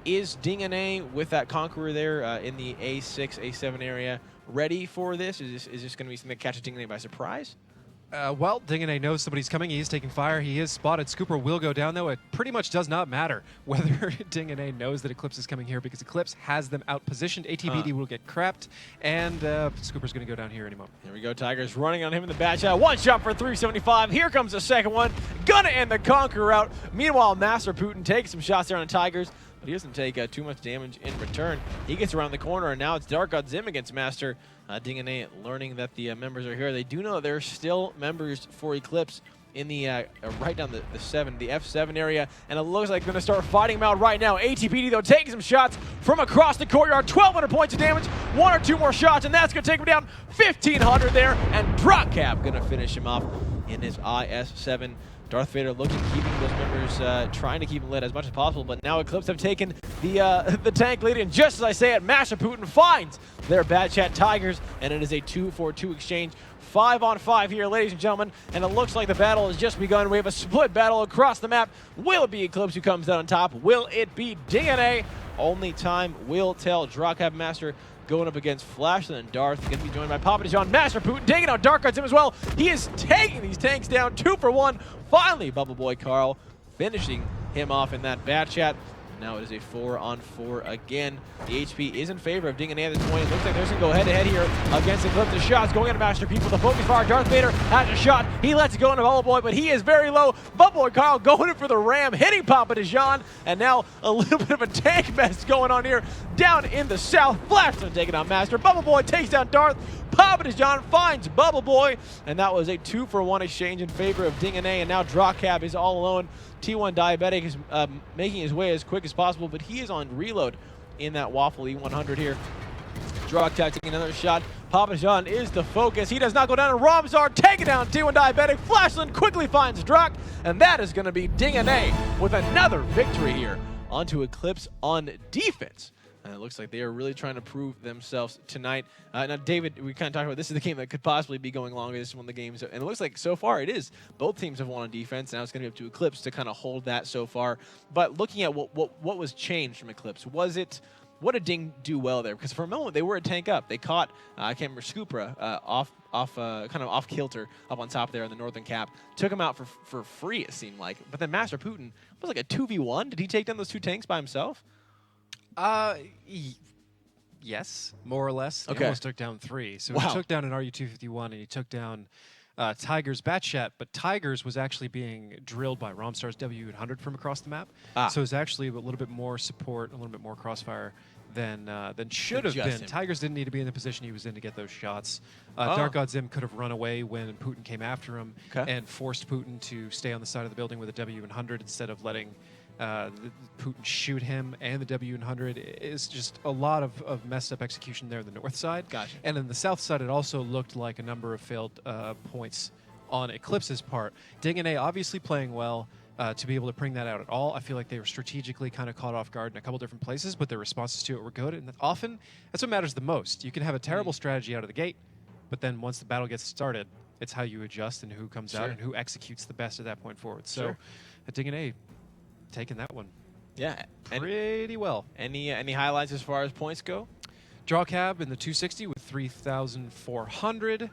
Is WGLNA with that Conqueror there in the A6, A7 area ready for this? Is this going to be something that catches WGLNA by surprise? Well, WGLNA knows somebody's coming. He is taking fire. He is spotted. Scooper will go down, though. It pretty much does not matter whether WGLNA knows that eClipse is coming here, because eClipse has them out-positioned. ATBD will get crapped, and Scooper's going to go down here any moment. Here we go. Tigers running on him in the Batchat. One shot for 375. Here comes the second one. Gonna end the Conqueror out. Meanwhile, Master Putin takes some shots there on the Tigers, but he doesn't take too much damage in return. He gets around the corner, and now it's Dark God Zim against Master. WGLNA learning that the members are here. They do know there are still members for eClipse in the right down the F7 area, and it looks like they're going to start fighting them out right now. ATPD, though, taking some shots from across the courtyard. 1,200 points of damage, 1 or 2 more shots, and that's going to take him down. 1,500 there, and Dropcap going to finish him off in his IS-7. Darth Vader looking, keeping those members, trying to keep them lit as much as possible, but now eClipse have taken the tank lead, and just as I say it, Master Putin finds their Batchat Tigers, and it is a 2-for-2 exchange. 5-on-5 here, ladies and gentlemen, and it looks like the battle has just begun. We have a split battle across the map. Will it be eClipse who comes out on top? Will it be WGLNA? Only time will tell. Dropcap Master going up against Flashland and Darth. Going to be joined by Papa Dijon. Master Putin taking out Dark Guards him as well. He is taking these tanks down 2 for 1. Finally, Bubble Boy Carl finishing him off in that Batchat. Now it is a 4-on-4 again. The HP is in favor of WGLNA at this point. It looks like they're going to go head-to-head here against eClipse. The shots going into Master P with the focus fire. Darth Vader has a shot. He lets it go into Bubble Boy, but he is very low. Bubble Boy Carl going in for the ram, hitting Papa Dijon. And now a little bit of a tank mess going on here down in the south. Flashstone taking on Master. Bubble Boy takes down Darth. Papa Dijon finds Bubble Boy. And that was a 2-for-1 exchange in favor of WGLNA. And now Drawcab is all alone. T1 Diabetic is making his way as quick as possible, but he is on reload in that Waffle E100 here. Drawcab taking another shot. Papa John is the focus. He does not go down, and Romzar taking down T1 Diabetic. Flashland quickly finds Drak, and that is going to be WGLNA with another victory here onto eClipse on defense. And it looks like they are really trying to prove themselves tonight. Now, David, we kind of talked about this is the game that could possibly be going longer. This is one of the games, and it looks like so far it is. Both teams have won on defense. Now it's going to be up to eClipse to kind of hold that so far. But looking at what was changed from eClipse, was it what did Ding do well there? Because for a moment they were a tank up. They caught I can't remember Scoopra kind of off kilter up on top there in the northern cap. Took him out for free it seemed like. But then Master Putin was like a 2v1. Did he take down those two tanks by himself? Yes, more or less. Okay. He almost took down 3. So he took down an RU-251 and he took down Tiger's Batchat, but Tiger's was actually being drilled by Romstar's W100 from across the map. So it's actually a little bit more support, a little bit more crossfire than should have been. Tigers didn't need to be in the position he was in to get those shots. Dark God Zim could have run away when Putin came after him and forced Putin to stay on the side of the building with a W100 instead of letting Putin shoot him, and the W100 is just a lot of messed up execution there on the north side. Gotcha. And on the south side, it also looked like a number of failed points on Eclipse's part. WGLNA obviously playing well to be able to bring that out at all. I feel like they were strategically kind of caught off guard in a couple different places, but their responses to it were good. And often, that's what matters the most. You can have a terrible strategy out of the gate, but then once the battle gets started, it's how you adjust and who comes out and who executes the best at that point forward. So at WGLNA, taking that one pretty well. Any highlights as far as points go? Drawcab in the 260 with 3,400,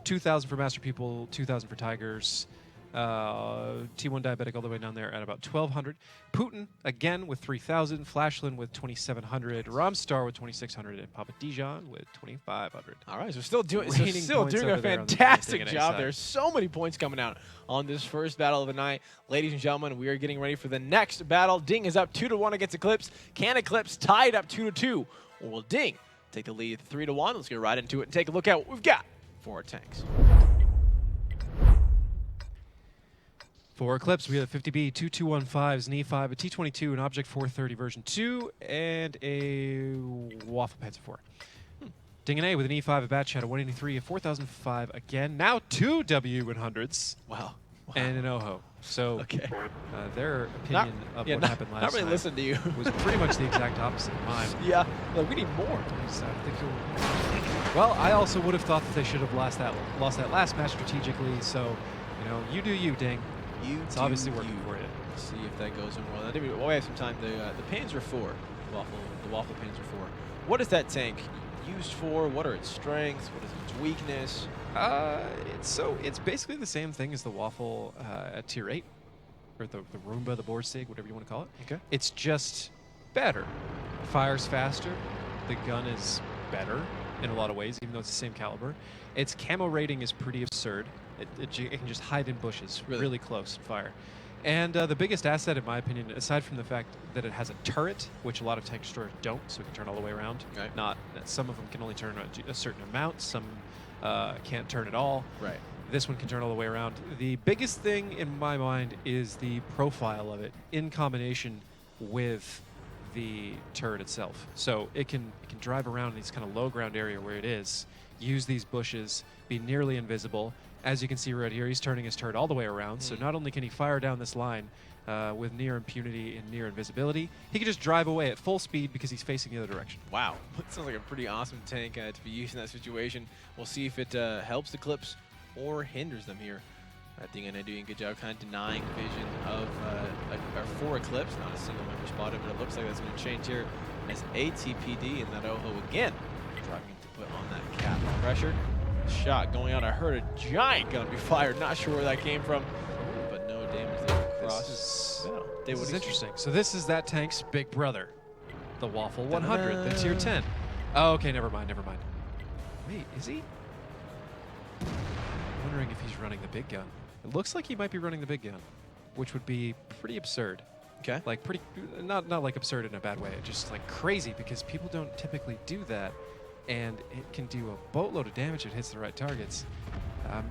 2,000 for Master People, 2,000 for Tigers. T1 Diabetic all the way down there at about 1,200. Putin again with 3,000. Flashland with 2,700. Romstar with 2,600, and Papa Dijon with 2,500. All right, so still doing a fantastic job. There's so many points coming out on this first battle of the night, ladies and gentlemen. We are getting ready for the next battle. Ding is up 2-1 against Eclipse. Can Eclipse tie it up 2-2, or will Ding take the lead 3-1? Let's get right into it and take a look at what we've got for our tanks. For Eclipse, we have a 50B, 2215s, an E5, a T22, an Object 430 version 2, and a Waffle Panzer 4. WGLNA with an E5, a Batchat, a 183, a 4005 again. Now 2 W100s. Wow. And an OHO. So their opinion of what happened last time. Not really time listened to you. was pretty much the exact opposite of mine. Yeah, like we need more. Well, I also would have thought that they should have lost that last match strategically. So, you do you, Ding. It's obviously working for you. Let's see if that goes in well. We have some time. The Panzer 4, the Waffle Panzer 4. What is that tank used for? What are its strengths? What is its weakness? It's basically the same thing as the Waffle at Tier 8, or the Roomba, the Borsig, whatever you want to call it. Okay. It's just better. Fires faster. The gun is better in a lot of ways, even though it's the same caliber. Its camo rating is pretty absurd. It can just hide in bushes really close and fire. And the biggest asset, in my opinion, aside from the fact that it has a turret, which a lot of tank destroyers don't, so it can turn all the way around. Right. Some of them can only turn a certain amount. Some can't turn at all. Right. This one can turn all the way around. The biggest thing in my mind is the profile of it in combination with the turret itself. So it can drive around in these kind of low ground area where it is, use these bushes, be nearly invisible. As you can see right here, he's turning his turret all the way around. So not only can he fire down this line with near impunity and near invisibility, he can just drive away at full speed because he's facing the other direction. Wow. That sounds like a pretty awesome tank to be used in that situation. We'll see if it helps Eclipse or hinders them here. I think I'm doing a good job kind of denying vision of for Eclipse. Not a single member spotted, but it looks like that's going to change here as ATPD and that OHO again driving to put on that cap pressure. Shot going out. I heard a giant gun be fired. Not sure where that came from, but no damage there across. This is interesting. So this is that tank's big brother, the Waffle 100, the tier 10. Oh, okay, never mind. Wait, is he? I'm wondering if he's running the big gun. It looks like he might be running the big gun, which would be pretty absurd. Okay. Like not like absurd in a bad way, just like crazy, because people don't typically do that, and it can do a boatload of damage if it hits the right targets.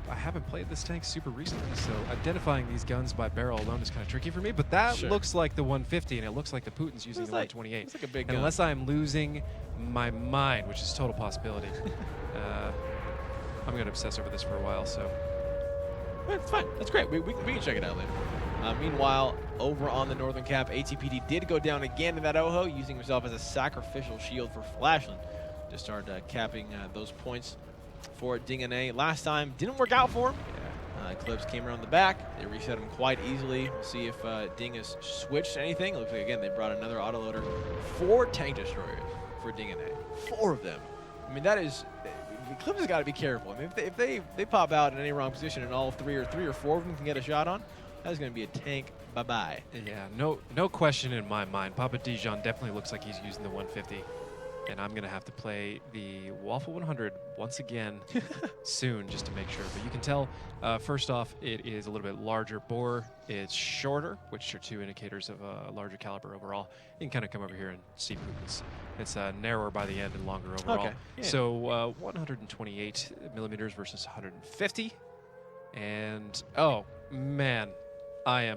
I haven't played this tank super recently, so identifying these guns by barrel alone is kind of tricky for me, but that looks like the 150, and it looks like the Putin's using the 128. It's like a big gun. Unless I'm losing my mind, which is a total possibility. I'm going to obsess over this for a while, so. It's fine. That's great. We can check it out later. Meanwhile, over on the northern cap, ATPD did go down again in that Oho, using himself as a sacrificial shield for Flashland to start capping those points for DingNA. Last time didn't work out for him. eClipse came around the back. They reset him quite easily. We'll see if Ding has switched anything. It looks like, again, they brought another autoloader. 4 tank destroyers for DingNA. 4 of them. I mean, that is... eClipse has got to be careful. I mean, if they pop out in any wrong position and all 3 or 4 of them can get a shot on, that is going to be a tank bye-bye. Yeah, no question in my mind. Papa Dijon definitely looks like he's using the 150. And I'm going to have to play the Waffle 100 once again soon just to make sure. But you can tell, first off, it is a little bit larger bore. It's shorter, which are 2 indicators of a larger caliber overall. You can kind of come over here and see movements. It's narrower by the end and longer overall. Okay. Yeah. So 128 millimeters versus 150. And, oh, man, I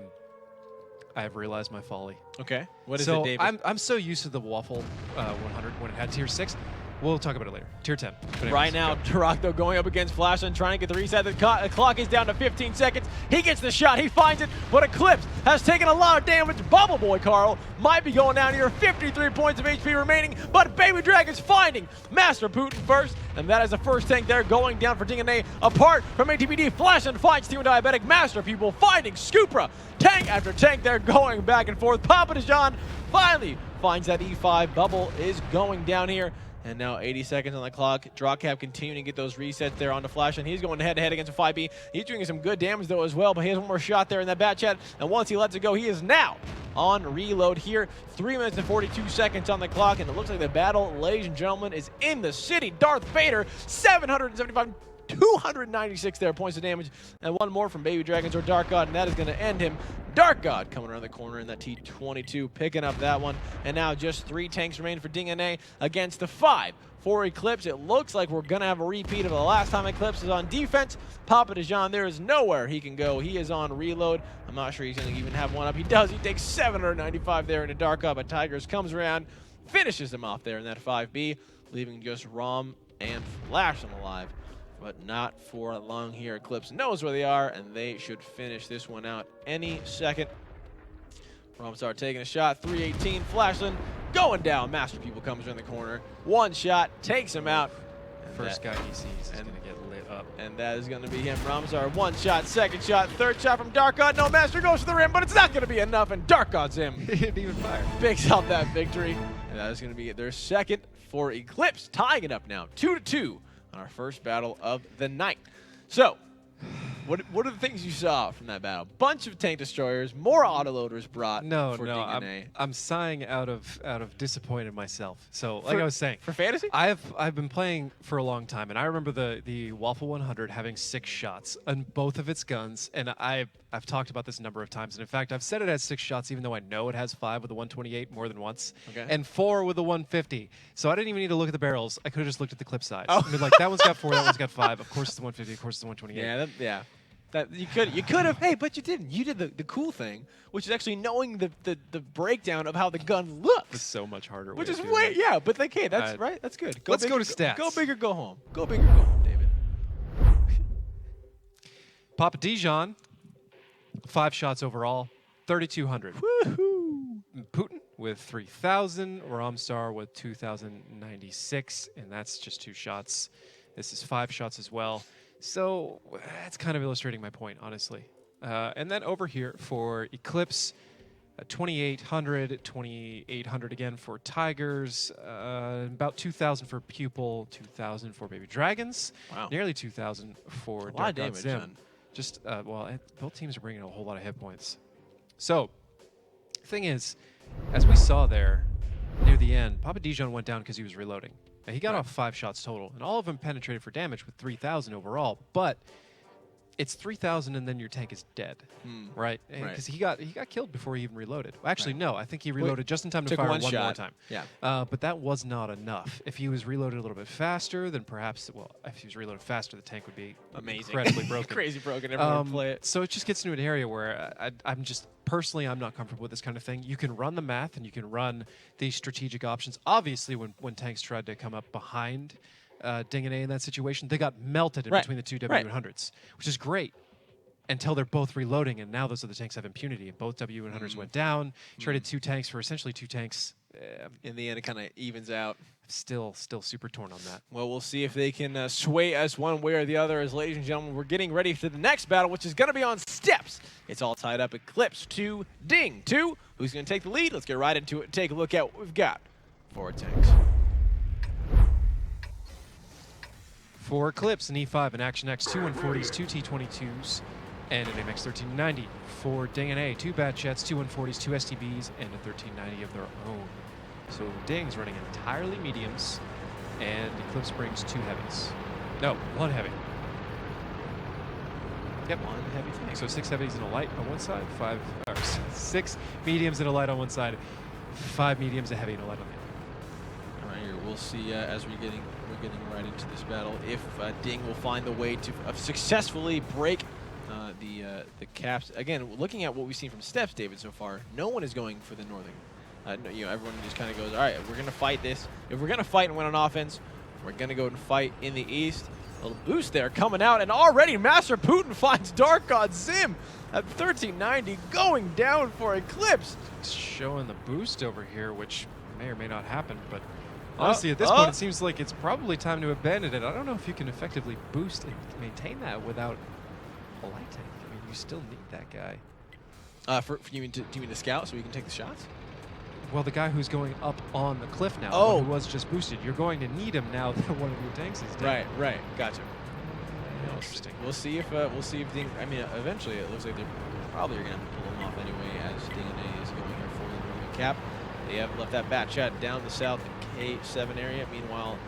have realized my folly. Okay. What is so it, David? I'm so used to the Waffle 100 when it had tier 6. We'll talk about it later. Tier 10. But anyways, right now, Turok, though, going up against Flashland, trying to get the reset. The clock is down to 15 seconds. He gets the shot. He finds it. But eClipse has taken a lot of damage. Bubble Boy Carl might be going down here. 53 points of HP remaining. But Baby Dragon's finding Master Putin first. And that is the first tank there going down for DingNA. Apart from ATPD, Flashland finds Team Diabetic. Master Pupil finding Scoopra. Tank after tank there going back and forth. Papa Dijon finally finds that E5. Bubble is going down here. And now 80 seconds on the clock. Drawcap continuing to get those resets there onto Flashland. He's going head-to-head against a 5B. He's doing some good damage, though, as well. But he has one more shot there in that bat chat. And once he lets it go, he is now on reload here. 3 minutes and 42 seconds on the clock. And it looks like the battle, ladies and gentlemen, is in the city. Darth Vader, 775, 296 there points of damage. And one more from Baby Dragons or Dark God, and that is going to end him. Dark God coming around the corner in that T22, picking up that one. And now just 3 tanks remain for DingNA against the 5 for eClipse. It looks like we're going to have a repeat of the last time eClipse was on defense. Papa Dijon, there is nowhere he can go. He is on reload. I'm not sure he's going to even have one up. He does. He takes 795 there into Dark God, but Tigers comes around, finishes him off there in that 5B, leaving just Rom and Flashland alive. But not for long here. eClipse knows where they are, and they should finish this one out any second. Romstar taking a shot, 318. Flashland going down. Master Pupil comes around the corner. One shot, takes him out. First guy he sees is going to get lit up. And that is going to be him. Romstar, 1 shot, 2nd shot, 3rd shot from Dark God. No, Master goes to the rim, but it's not going to be enough, and Dark God's him. He didn't even fire. Picks up that victory. And that is going to be their second for eClipse, tying it up now, 2-2. On our first battle of the night. So, what are the things you saw from that battle? Bunch of tank destroyers, more autoloaders brought for DingNA. I'm sighing out of disappointed myself. So, like I was saying, for fantasy, I've been playing for a long time, and I remember the Waffle 100 having 6 shots on both of its guns, and I've talked about this a number of times, and in fact, I've said it has 6 shots, even though I know it has 5 with the 128 more than once, and 4 with the 150. So I didn't even need to look at the barrels. I could have just looked at the clip size. I mean, like, that one's got 4, that one's got 5. Of course, it's the 150. Of course, it's the 128. Yeah. That you could have. Hey, but you didn't. You did the cool thing, which is actually knowing the breakdown of how the gun looks. It's so much harder. Which is way But that's right. That's good. Let's go to stats. Go big or go home. Go big or go home, David. Papa Dijon, 5 shots overall, 3,200. Woohoo! Putin with 3,000, Romstar with 2,096, and that's just 2 shots. This is 5 shots as well. So that's kind of illustrating my point, honestly. And then over here for eClipse, 2,800, 2,800 again for Tigers, about 2,000 for Pupil, 2,000 for Baby Dragons, nearly 2,000 for Dark God Zim. Just, both teams are bringing a whole lot of hit points. So, thing is, as we saw there near the end, Papa Dijon went down because he was reloading. Now, he got off 5 shots total, and all of them penetrated for damage with 3,000 overall. But it's 3,000 and then your tank is dead, right? Because he got killed before he even reloaded. Well, actually, no, I think he reloaded just in time to fire one more time. Yeah. But that was not enough. If he was reloaded a little bit faster, then perhaps, well, if he was reloaded faster, the tank would be amazing, incredibly broken. Crazy broken. Everyone would play it. So it just gets into an area where I'm just, personally, I'm not comfortable with this kind of thing. You can run the math and you can run these strategic options. Obviously, when tanks tried to come up behind WGLNA in that situation, they got melted in between the two W100s, which is great until they're both reloading, and now those other tanks have impunity. And both W100s went down, traded 2 tanks for essentially 2 tanks. In the end, it kind of evens out. Still super torn on that. Well, we'll see if they can sway us one way or the other. As ladies and gentlemen, we're getting ready for the next battle, which is going to be on steps. It's all tied up. eClipse 2, Ding 2. Who's going to take the lead? Let's get right into it and take a look at what we've got for our tanks. For eClipse, an E5, an Action X, 2 140s, 2 T22s, and an MX 1390. For WGLNA, 2 Bat Jets, 2 140s, 2 STBs, and a 1390 of their own. So Ding's running entirely mediums, and eClipse brings 2 heavies. No, 1 heavy. Yep, 1 heavy tank. So 6 heavies and a light on one side, 6 mediums and a light on one side, 5 mediums, a heavy, and a light on the other. All right, here we'll see as we're getting right into this battle if Ding will find the way to successfully break the caps. Again, looking at what we've seen from Steps, David, so far, no one is going for the northern. Everyone just kind of goes, all right, we're going to fight this. If we're going to fight and win on offense, we're going to go and fight in the east. A little boost there coming out, and already Master Putin finds Dark God Zim at 1390 going down for eClipse. It's showing the boost over here, which may or may not happen, but honestly, at this point, it seems like it's probably time to abandon it. I don't know if you can effectively boost and maintain that without a light tank. I mean, you still need that guy. Do you mean the scout so we can take the shots? Well, the guy who's going up on the cliff now, who was just boosted, you're going to need him now that one of your tanks is dead. Right, gotcha. Interesting. We'll see if Ding. I mean, eventually it looks like they're probably going to pull him off anyway, as WGLNA is going here for the northern cap. They have left that bat chat down the south K7 area. Meanwhile,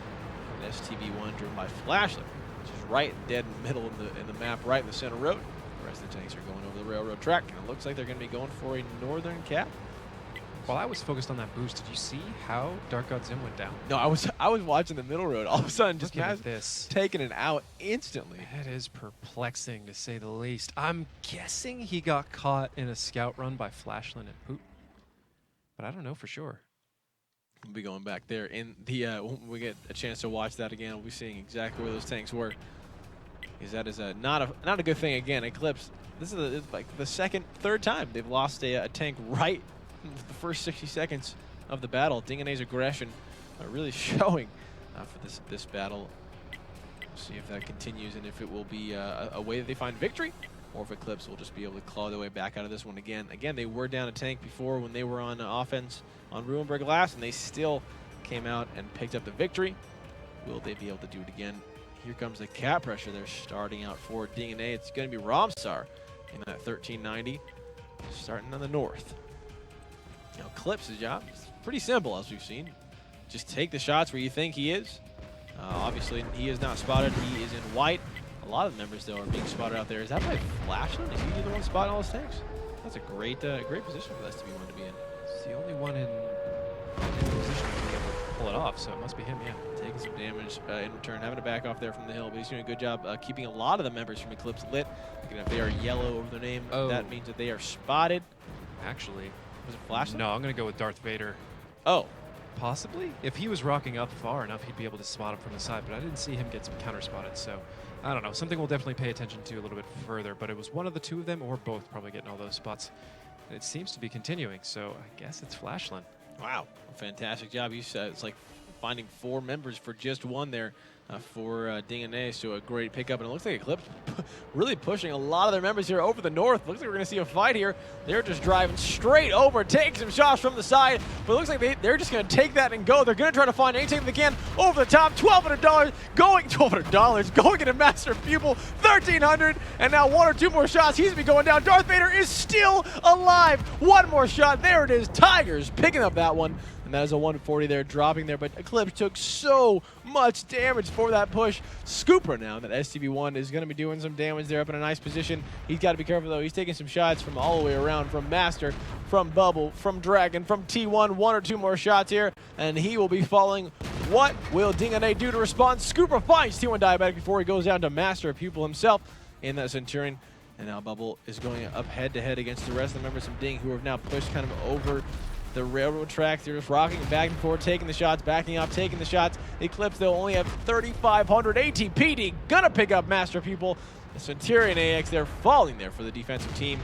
an STB1 driven by Flashlight, which is right dead in the middle in the map, right in the center road. The rest of the tanks are going over the railroad track, and it looks like they're going to be going for a northern cap. While I was focused on that boost, did you see how Dark God Zim went down? No, I was watching the middle road. All of a sudden, just this taking it out instantly. That is perplexing, to say the least. I'm guessing he got caught in a scout run by Flashland and Putin, but I don't know for sure. We'll be going back there in the when we get a chance to watch that again. We'll be seeing exactly where those tanks were. Because that is not a good thing. Again, eClipse. This is like the third time they've lost a tank right in the first 60 seconds of the battle. WGLNA's aggression really showing for this battle. We'll see if that continues and if it will be a way that they find victory, or if eClipse will just be able to claw their way back out of this one again. Again, they were down a tank before when they were on offense on Ruinberg last, and they still came out and picked up the victory. Will they be able to do it again? Here comes the cap pressure. They're starting out for WGLNA. It's going to be Ramsar in that 1390, starting on the north. Now, eClipse's job is pretty simple, as we've seen. Just take the shots where you think he is. Obviously, he is not spotted. He is in white. A lot of the members, though, are being spotted out there. Is that by Flashland? Is he the one spotting all his tanks? That's a great position for this to be one to be in. It's the only one in position to be able to pull it off, so it must be him, yeah. Taking some damage in return, having to back off there from the hill, but he's doing a good job keeping a lot of the members from eClipse lit. If they are yellow over their name, that means that they are spotted. Actually, was it Flashland? No, I'm going to go with Darth Vader. Oh. Possibly. If he was rocking up far enough, he'd be able to spot him from the side, but I didn't see him get some counter-spotted, so I don't know. Something we'll definitely pay attention to a little bit further, but it was one of the two of them, or both, probably getting all those spots. And it seems to be continuing, so I guess it's Flashland. Wow. Fantastic job. You said it's like finding 4 members for just 1 there for WGLNA. So a great pickup, and it looks like eClipse really pushing a lot of their members here over the north. Looks like we're going to see a fight here. They're just driving straight over, taking some shots from the side, but it looks like they're just going to take that and go. They're going to try to find anything they can over the top. $1,200 going into Master Pupil, 1,300, and now 1 or 2 more shots. He's going to be going down. Darth Vader is still alive. 1 more shot. There it is. Tigers picking up that one. And that is a 140 there, dropping there. But eClipse took so much damage for that push. Scooper now, that STV1 is going to be doing some damage there up in a nice position. He's got to be careful, though. He's taking some shots from all the way around, from Master, from Bubble, from Dragon, from T1. 1 or 2 more shots here, and he will be falling. What will WGLNA do to respond? Scooper finds T1 Diabetic before he goes down to Master Pupil himself in that Centurion. And now Bubble is going up head-to-head against the rest of the members of Ding, who have now pushed kind of over the railroad tracks. They're just rocking back and forth, taking the shots, backing up, taking the shots. eClipse, they'll only have 3,500 ATPD. Gonna pick up Master Pupil. The Centurion AX, they're falling there for the defensive team.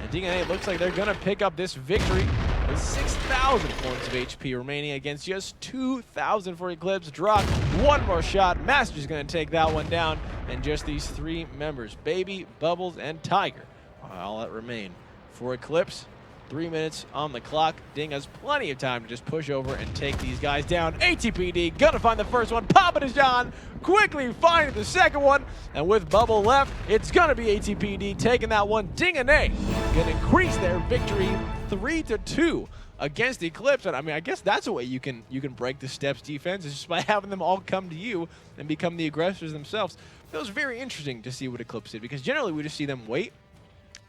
And WGLNA looks like they're gonna pick up this victory with 6,000 points of HP remaining against just 2,000 for eClipse. Drop 1 more shot. Master's gonna take that one down. And just these 3 members, Baby, Bubbles, and Tiger, all that remain for eClipse. 3 minutes on the clock. Ding has plenty of time to just push over and take these guys down. ATPD gonna find the first one. Papadijan quickly finding the second one. And with Bubble left, it's gonna be ATPD taking that one. WGLNA gonna increase their victory 3-2 against eClipse. And I mean, I guess that's a way you can break the Steps defense, is just by having them all come to you and become the aggressors themselves. That was very interesting to see what eClipse did, because generally we just see them wait.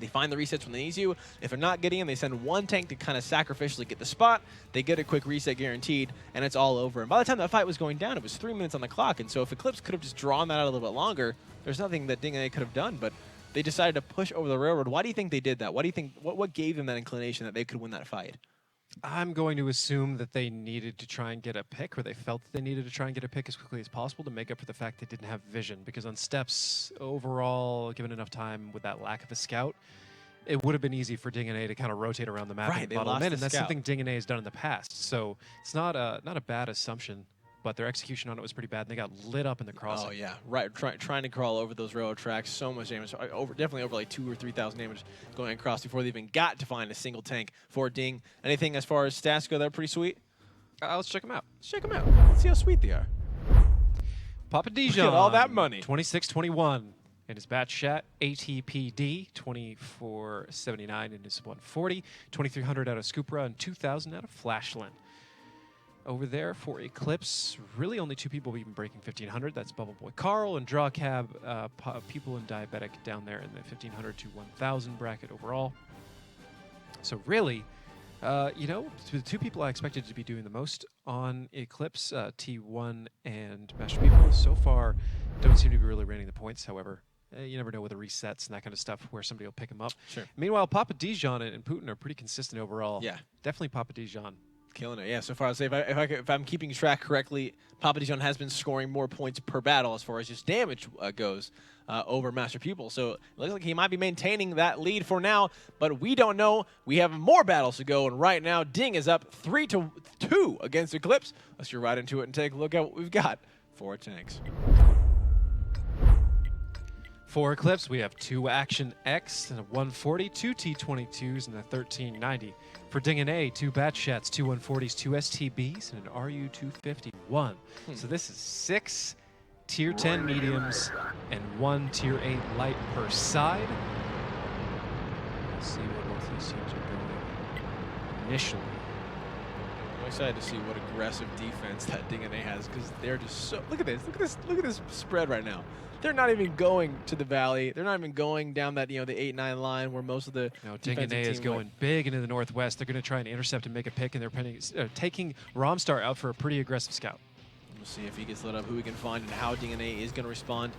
They find the resets when they need to. If they're not getting them, they send 1 tank to kind of sacrificially get the spot. They get a quick reset guaranteed, and it's all over. And by the time that fight was going down, it was 3 minutes on the clock. And so if eClipse could have just drawn that out a little bit longer, there's nothing that WGLNA could have done. But they decided to push over the railroad. Why do you think they did that? What do you think? What gave them that inclination that they could win that fight? I'm going to assume that they needed to try and get a pick, or they felt that they needed to try and get a pick as quickly as possible to make up for the fact they didn't have vision. Because on Steps, overall, given enough time with that lack of a scout, it would have been easy for WGLNA to kind of rotate around the map and bottle them in, and that's something WGLNA has done in the past. So it's not a bad assumption, but their execution on it was pretty bad, and they got lit up in the crossing. Oh yeah, right. Trying to crawl over those railroad tracks, so much damage. Definitely over like 2,000 or 3,000 damage going across before they even got to find a single tank for Ding. Anything as far as stats go, they're pretty sweet. Let's check them out. Let's check them out. Let's see how sweet they are. Papadijan, all that money. 26-21 in his batch chat. ATPD 2479 in his 140. 2,300 out of Scoopra and 2,000 out of Flashland. Over there for eClipse, really only 2 people even breaking 1,500. That's Bubble Boy Carl and Drawcab. People in Diabetic down there in the 1,500 to 1,000 bracket overall. So really, you know, the 2 people I expected to be doing the most on eClipse, T1 and Master People, so far don't seem to be really raining the points. However, you never know with the resets and that kind of stuff where somebody will pick them up. Sure. Meanwhile, Papadijan and Putin are pretty consistent overall. Yeah. Definitely Papadijan. Killing it, yeah. So far, I'd say if I'm keeping track correctly, Papadijan has been scoring more points per battle as far as just damage goes over Master Pupil. So it looks like he might be maintaining that lead for now, but we don't know. We have more battles to go, and right now, Ding is up 3-2 against eClipse. Let's get right into it and take a look at what we've got for tanks. For eClipse, we have 2 Action X and a 140, 2 T22s, and a 1390. For WGLNA, 2 Batch Chats, 2 140s, 2 STBs, and an RU251. So this is 6 Tier 10 mediums and 1 Tier 8 light per side. Let's see where both these teams are going initially. I'm excited to see what aggressive defense that WGLNA has, because they're just so. Look at this spread right now. They're not even going to the valley. They're not even going down that, you know, the 8-9 line where most of the WGLNA is going big into the northwest. They're going to try and intercept and make a pick, and they're taking Romstar out for a pretty aggressive scout. We'll see if he gets lit up, who we can find, and how WGLNA is going to respond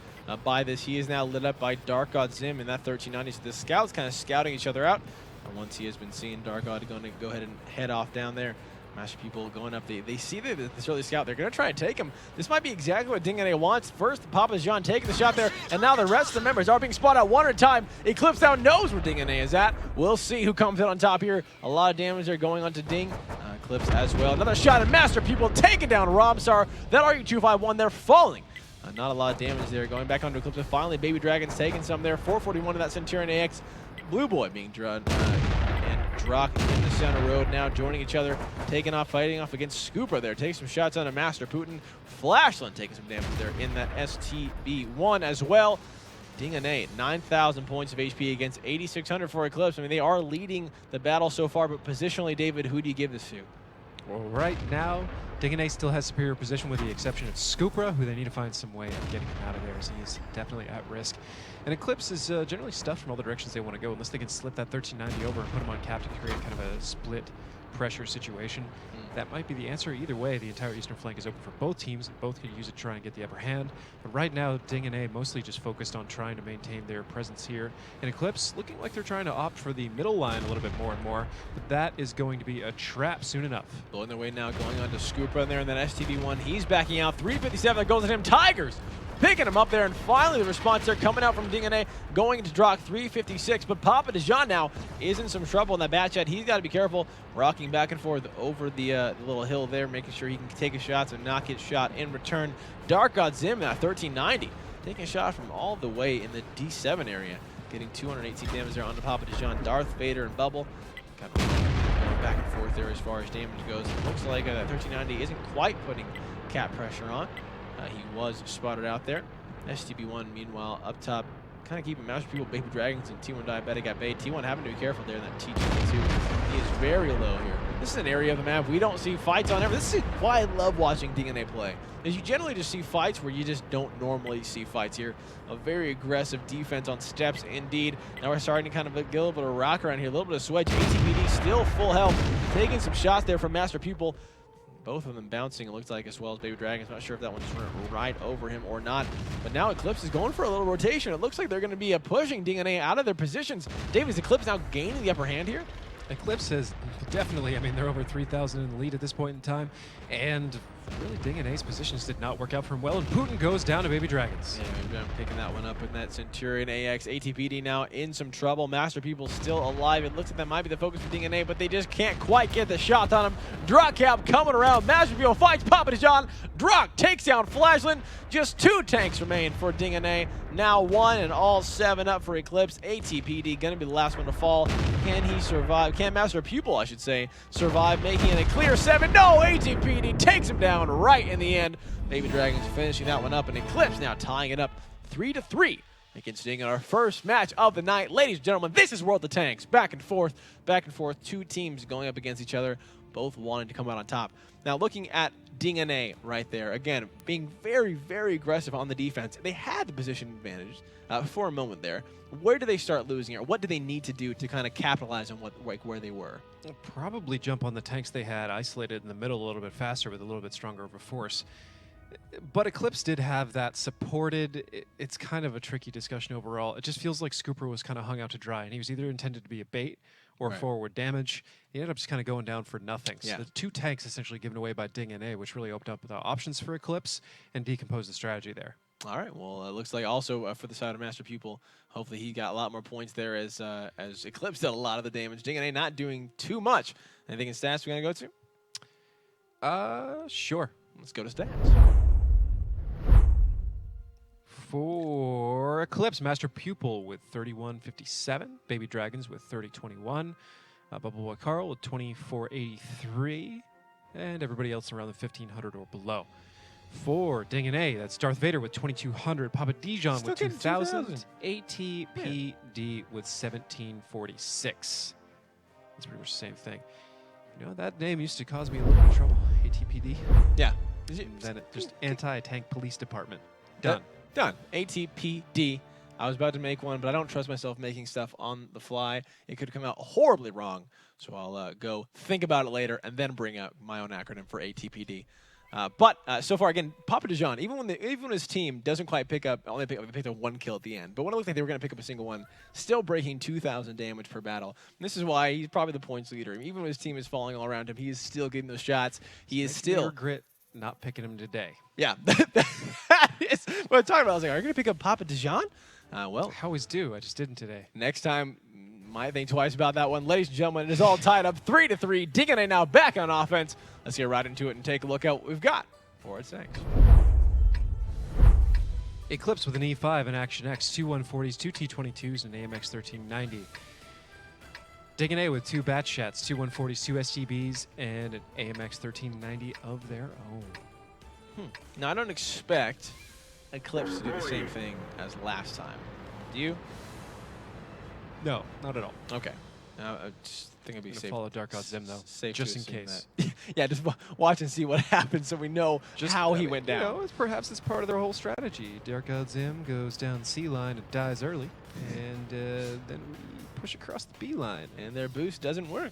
by this. He is now lit up by Dark God Zim in that 1390. So the scouts kind of scouting each other out. And once he has been seen, Dark God going to go ahead and head off down there Master People going up. They see this early scout. They're going to try and take him. This might be exactly what DingNA wants. First, Papa Jean taking the shot there, and now the rest of the members are being spotted out one at a time. eClipse now knows where DingNA is at. We'll see who comes in on top here. A lot of damage there going on to Ding. eClipse as well. Another shot at Master People taking down Robstar. That RU251, they're falling. Not a lot of damage there. Going back onto eClipse, but finally Baby Dragon's taking some there. 441 to that Centurion AX. Blue Boy being drawn. And Drock in the center road now, joining each other, taking off, fighting off against Scooper there. Taking some shots on a Master Putin. Flashland taking some damage there in that STB1 as well. DingNA, 9,000 points of HP against 8,600 for eClipse. I mean, they are leading the battle so far, but positionally, David, who do you give this to? Well, right now, DingNA still has superior position with the exception of Scoopra, who they need to find some way of getting him out of there, as he is definitely at risk. And eClipse is generally stuffed from all the directions they want to go, unless they can slip that 1390 over and put him on cap to create kind of a split pressure situation. That might be the answer. Either way, the entire eastern flank is open for both teams, and both can use it to try and get the upper hand. But right now, DingNA mostly just focused on trying to maintain their presence here. And eClipse looking like they're trying to opt for the middle line a little bit more and more, but that is going to be a trap soon enough. Blowing their way now, going on to Scooper in there in that STB1. He's backing out. 357, that goes at him. Tigers picking him up there, and finally the response there coming out from DingNA, going to Drock 356, but Papa Dejan now is in some trouble in that bat chat. He's got to be careful, rocking back and forth over the little hill there, making sure he can take his shots and not get shot in return. Dark got Zim at 1390, taking a shot from all the way in the D7 area, getting 218 damage there onto Papa Dejan. Darth Vader and Bubble kind of going back and forth there as far as damage goes. It looks like that 1390 isn't quite putting cap pressure on. He was spotted out there. STB1, meanwhile, up top, kind of keeping Master People, Baby Dragons, and T1 Diabetic at bay. T1 having to be careful there in that T2. He is very low here. This is an area of the map we don't see fights on ever. This is why I love watching DingNA play, is you generally just see fights where you just don't normally see fights here. A very aggressive defense on steps, indeed. Now we're starting to kind of get a little bit of rock around here, a little bit of swedge. ATPD still full health, taking some shots there from Master People. Both of them bouncing, it looks like, as well as Baby Dragons. Not sure if that one just went right over him or not. But now eClipse is going for a little rotation. It looks like they're going to be pushing DingNA out of their positions. David, is eClipse now gaining the upper hand here? eClipse has definitely, I mean, they're over 3,000 in the lead at this point in time. And really, DingNA's positions did not work out for him well. And Putin goes down to Baby Dragons. Yeah, I'm picking that one up with that Centurion AX. ATPD now in some trouble. Master People still alive. It looks like that might be the focus for DingNA, but they just can't quite get the shot on him. Drock Cap coming around. Master People fights Papa Dejan. Drock takes down Flashland. Just 2 tanks remain for DingNA. Now 1 and all 7 up for eClipse. ATPD going to be the last one to fall. Can he survive? Can Master Pupil, I should say, survive, making it a clear 7? No, ATPD takes him down right in the end. Baby Dragons finishing that one up, and eClipse now tying it up 3-3 against Ding in our first match of the night. Ladies and gentlemen, this is World of Tanks. Back and forth, 2 teams going up against each other, both wanting to come out on top. Now looking at DingNA right there, again, being very, very aggressive on the defense. They had the position advantage for a moment there. Where do they start losing it? What do they need to do to kind of capitalize on where they were? Probably jump on the tanks they had isolated in the middle a little bit faster with a little bit stronger of a force. But eClipse did have that supported. It's kind of a tricky discussion overall. It just feels like Scooper was kind of hung out to dry, and he was either intended to be a bait or forward damage. He ended up just kind of going down for nothing. So the 2 tanks essentially given away by DingNA, which really opened up the options for eClipse and decomposed the strategy there. All right. Well, it looks like also for the side of Master Pupil, hopefully he got a lot more points there as eClipse did a lot of the damage. DingNA not doing too much. Anything in stats we're going to go to? Sure. Let's go to stats. For eClipse, Master Pupil with 3157, Baby Dragons with 3021, Bubble Boy Carl with 2483, and everybody else around the 1500 or below. For DingNA, that's Darth Vader with 2200, Papa Dijon with 2000, ATPD with 1746. That's pretty much the same thing. You know, that name used to cause me a little bit of trouble, ATPD. Yeah. And then it just anti-tank police department. Done. Done. ATPD. I was about to make one, but I don't trust myself making stuff on the fly. It could come out horribly wrong. So I'll go think about it later and then bring out my own acronym for ATPD. But so far, again, Papa Dijon, even when his team doesn't quite picked up 1 kill at the end, but when it looked like they were going to pick up a single one, still breaking 2,000 damage per battle. And this is why he's probably the points leader. Even when his team is falling all around him, he is still getting those shots. He is still regret not picking him today. Yeah, that is what I'm talking about. I was like, are you going to pick up Papa Dijon? Well, I always do. I just didn't today. Next time, might think twice about that one. Ladies and gentlemen, it is all tied up 3-3. DingNA now back on offense. Let's get right into it and take a look at what we've got for its next. eClipse with an E5 and Action X, 2 140s, 2 T22s, and AMX 1390. DingNA with 2 batch shots, 2 140s, 2 STBs, and an AMX 1390 of their own. Now, I don't expect eClipse to do the same thing as last time. Do you? No, not at all. Okay. I just think it'd be safe. Follow Dark God Zim, though, Safe just to in assume case. that. Yeah, just watch and see what happens so we know how he went down. You know, perhaps it's part of their whole strategy. Dark God Zim goes down the C line and dies early, and then we push across the B line. And their boost doesn't work.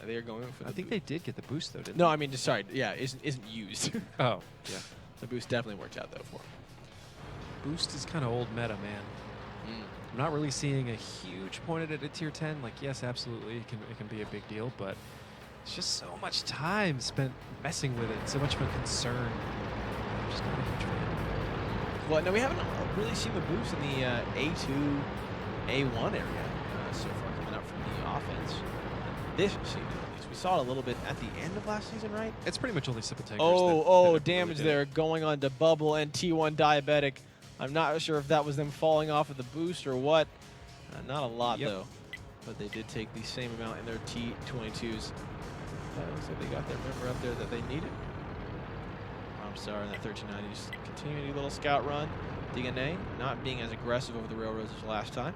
They are going for the I think boost. they did get the boost, though, didn't No, they? I mean, just sorry. Yeah, isn't used. Oh, yeah. The boost definitely worked out, though, for him. Boost is kind of old meta, man. I'm not really seeing a huge point at a tier 10. Like, yes, absolutely, it can be a big deal, but it's just so much time spent messing with it, so much of a concern. I'm just not a huge fan. Well, no, we haven't really seen the boost in the A2, A1 area so far coming up from the offense. This season, at least. We saw it a little bit at the end of last season, right? It's pretty much only Simple Tankers. Oh, that damage really there going on to Bubble and T1 Diabetic. I'm not sure if that was them falling off of the boost or what. Not a lot, though. But they did take the same amount in their T22s. So they got their member up there that they needed. Romstar and that 1390 just continuing a little scout run. DingNA not being as aggressive over the railroads as last time.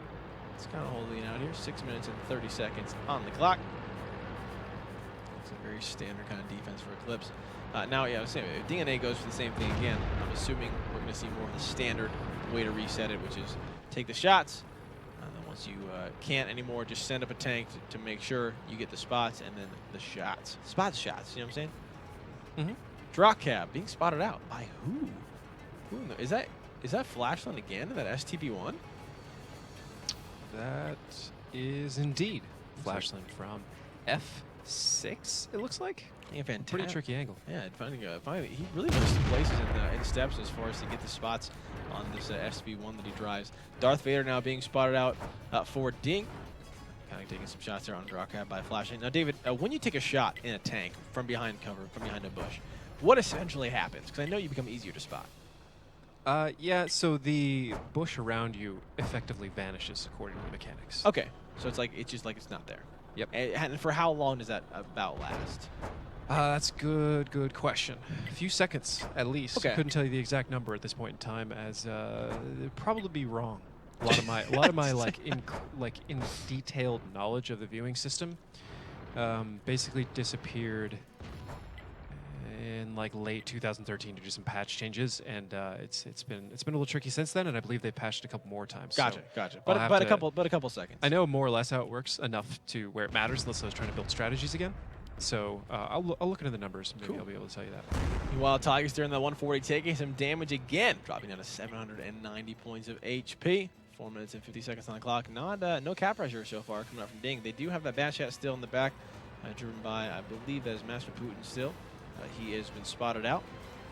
It's kind of holding out here. 6 minutes and 30 seconds on the clock. It's a very standard kind of defense for eClipse. Now, yeah, I was saying, if DingNA goes for the same thing again, I'm assuming we're going to see more of the standard way to reset it, which is take the shots, and then once you can't anymore, just send up a tank to make sure you get the spots, and then the shots. Spot shots, you know what I'm saying? Drop cab being spotted out by who? Is that Flashland again in that STP1? That is indeed Flashland from F6, it looks like. Yeah, fantastic. Pretty tricky angle. Yeah, finally, he really knows some places in steps as far as to get the spots on this SB1 that he drives. Darth Vader now being spotted out for Ding. Kind of taking some shots there on Drawcab by flashing. Now, David, when you take a shot in a tank from behind cover, from behind a bush, what essentially happens? Because I know you become easier to spot. Yeah, so the bush around you effectively vanishes according to the mechanics. Okay, so it's just like it's not there. Yep. And for how long does that about last? That's good question. A few seconds at least. Okay. Couldn't tell you the exact number at this point in time, as it'd probably be wrong. A lot of my like in detailed knowledge of the viewing system basically disappeared in like late 2013 to do some patch changes, and it's been a little tricky since then, and I believe they patched a couple more times. Gotcha. So But a couple seconds. I know more or less how it works enough to where it matters, unless I was trying to build strategies again. So I'll look into the numbers. Maybe I'll be able to tell you that. Meanwhile, Tigers during the 140 taking some damage again, dropping down to 790 points of HP. 4 minutes and 50 seconds on the clock. No cap pressure so far coming out from Ding. They do have that bad shot still in the back, driven by, I believe that is Master Putin still. He has been spotted out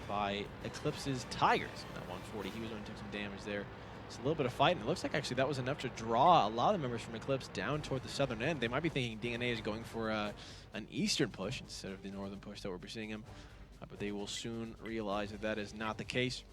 by eClipse's Tigers at 140. He was only took some damage there. It's a little bit of fight, and it looks like actually that was enough to draw a lot of the members from eClipse down toward the southern end. They might be thinking DingNA is going for an eastern push instead of the northern push that we're seeing him, but they will soon realize that that is not the case.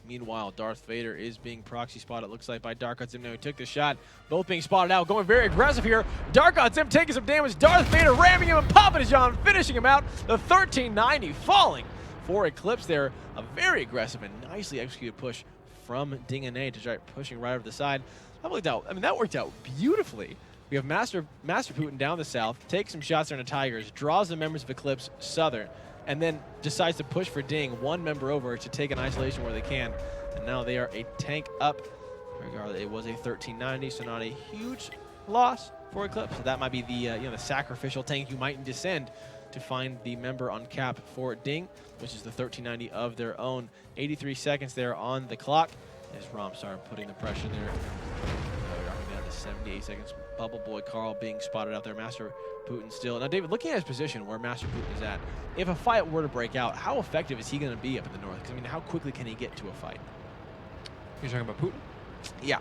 Meanwhile, Darth Vader is being proxy spotted, it looks like, by Dark God Zim. Now he took the shot, both being spotted out, going very aggressive here. Dark God Zim taking some damage, Darth Vader ramming him, and Papa Dijon finishing him out. The 1390 falling for eClipse there. A very aggressive and nicely executed push from DingNA to start pushing right over the side. That worked out beautifully. We have Master Putin down the south, takes some shots there on the Tigers, draws the members of eClipse southern, and then decides to push for Ding, one member over to take an isolation where they can. And now they are a tank up. Regardless, it was a 1390, so not a huge loss for eClipse. So that might be the the sacrificial tank you might descend to find the member on cap for Ding, which is the 1390 of their own. 83 seconds there on the clock as Romstar putting the pressure there. Dropping down to 78 seconds. Bubble Boy Carl being spotted out there. Master Putin still. Now, David, looking at his position where Master Putin is at, if a fight were to break out, how effective is he going to be up in the north? Because, I mean, how quickly can he get to a fight? You're talking about Putin? Yeah.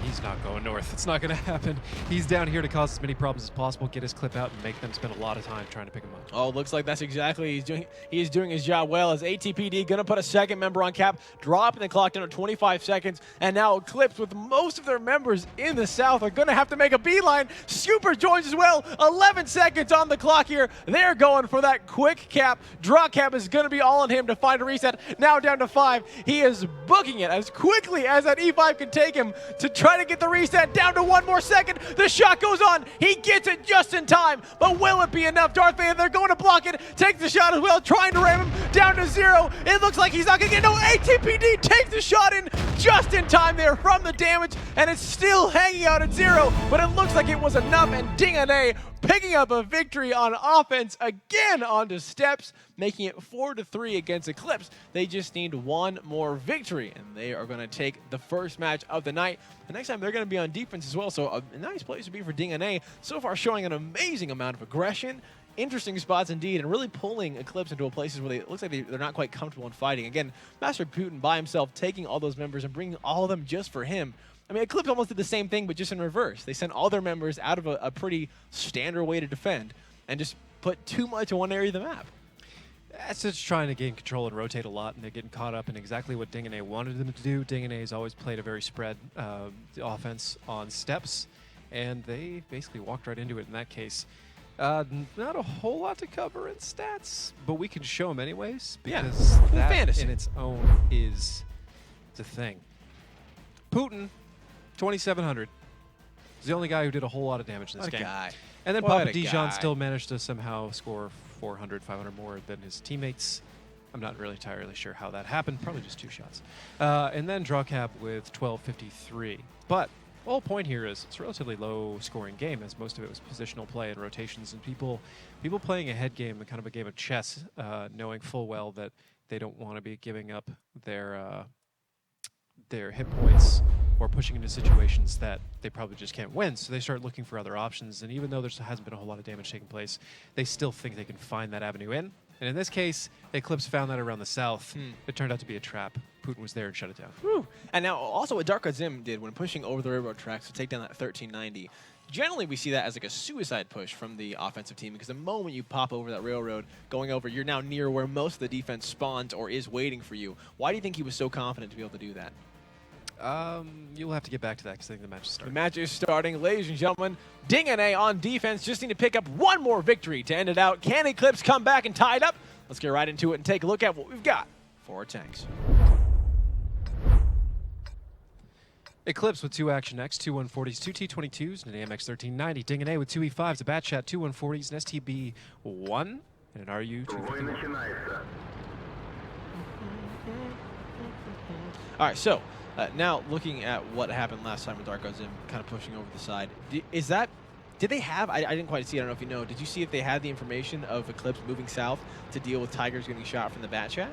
He's not going north. It's not going to happen. He's down here to cause as many problems as possible, get his clip out, and make them spend a lot of time trying to pick him up. Oh, looks like that's exactly he's doing. He is doing his job well as ATPD going to put a second member on cap, dropping the clock down to 25 seconds, and now Eclipse with most of their members in the south are going to have to make a beeline. Super joins as well. 11 seconds on the clock here. They're going for that quick cap. Draw cap is going to be all on him to find a reset. Now down to 5. He is booking it as quickly as that E5 can take him to try to get the reset. Down to 1 more second. The shot goes on. He gets it just in time, but will it be enough? Darth Vader, they're going to block it. Take the shot as well, trying to ram him down to 0. It looks like he's not going to get no. ATPD takes the shot in just in time there from the damage, and it's still hanging out at 0, but it looks like it was enough, and WGLNA picking up a victory on offense again onto steps, making it 4-3 against Eclipse. They just need one more victory, and they are going to take the first match of the night. The next time they're going to be on defense as well, so a nice place to be for WGLNA. So far showing an amazing amount of aggression, interesting spots indeed, and really pulling Eclipse into places where it looks like they're not quite comfortable in fighting. Again, Master Putin by himself taking all those members and bringing all of them just for him. I mean, Eclipse almost did the same thing, but just in reverse. They sent all their members out of a pretty standard way to defend and just put too much in one area of the map. That's just trying to gain control and rotate a lot, and they're getting caught up in exactly what WGLNA wanted them to do. WGLNA has always played a very spread offense on steps, and they basically walked right into it in that case. Not a whole lot to cover in stats, but we can show them anyways, because that fantasy in its own is the thing. Putin, 2,700. He's the only guy who did a whole lot of damage in this game. Guy. And then What Papa a Dijon guy. still managed to somehow score 400, 500 more than his teammates. I'm not really entirely sure how that happened. Probably just 2 shots. And then Drawcap with 1253. But the whole point here is it's a relatively low-scoring game, as most of it was positional play and rotations, and people playing a head game, kind of a game of chess, knowing full well that they don't want to be giving up their hit points or pushing into situations that they probably just can't win. So they start looking for other options, and even though there hasn't been a whole lot of damage taking place, they still think they can find that avenue in. And in this case, Eclipse found that around the south. It turned out to be a trap. Putin was there and shut it down. Whew. And now also what Dark Zim did when pushing over the railroad tracks to take down that 1390, generally we see that as like a suicide push from the offensive team, because the moment you pop over that railroad going over, you're now near where most of the defense spawns or is waiting for you. Why do you think he was so confident to be able to do that? You'll have to get back to that because I think the match is starting. The match is starting, ladies and gentlemen. WGLNA on defense just need to pick up one more victory to end it out. Can Eclipse come back and tie it up? Let's get right into it and take a look at what we've got for our tanks. Eclipse with 2 Action X, 2 140s, 2 T22s, and an AMX 1390. WGLNA with 2 E5s, a Bat Chat, 2 140s, an STB-1, and an RU 251. All right, so now looking at what happened last time with Dark Zim kind of pushing over the side, did they have, I didn't quite see, I don't know if you know, did you see if they had the information of Eclipse moving south to deal with Tigers getting shot from the Bat Chat?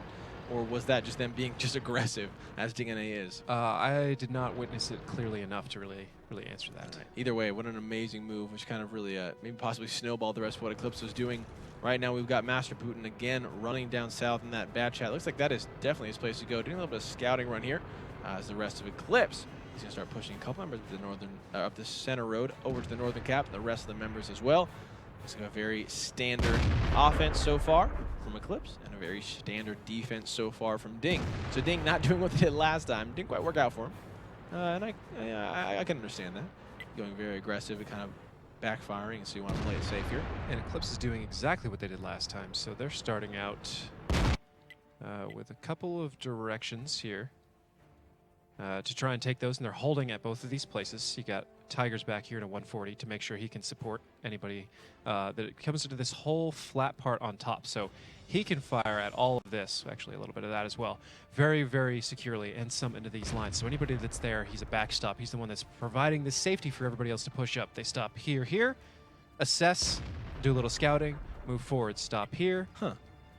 Or was that just them being just aggressive, as WGLNA is? I did not witness it clearly enough to really answer that. Right. Either way, what an amazing move, which kind of really maybe possibly snowballed the rest of what Eclipse was doing. Right now we've got Master Putin again running down south in that Bat Chat. Looks like that is definitely his place to go. Doing a little bit of scouting run here as the rest of Eclipse. He's going to start pushing a couple members of the northern, up the center road over to the northern cap, and the rest of the members as well. Looks like a very standard offense so far from Eclipse, and a very standard defense so far from Ding. So Ding not doing what they did last time. Didn't quite work out for him. And I can understand that. Going very aggressive and kind of backfiring, so you want to play it safe here. And Eclipse is doing exactly what they did last time. So they're starting out with a couple of directions here to try and take those, and they're holding at both of these places. You got Tigers back here in a 140 to make sure he can support anybody that it comes into this whole flat part on top. So he can fire at all of this, actually a little bit of that as well, very, very securely, and some into these lines. So anybody that's there, he's a backstop. He's the one that's providing the safety for everybody else to push up. They stop here, assess, do a little scouting, move forward, stop here,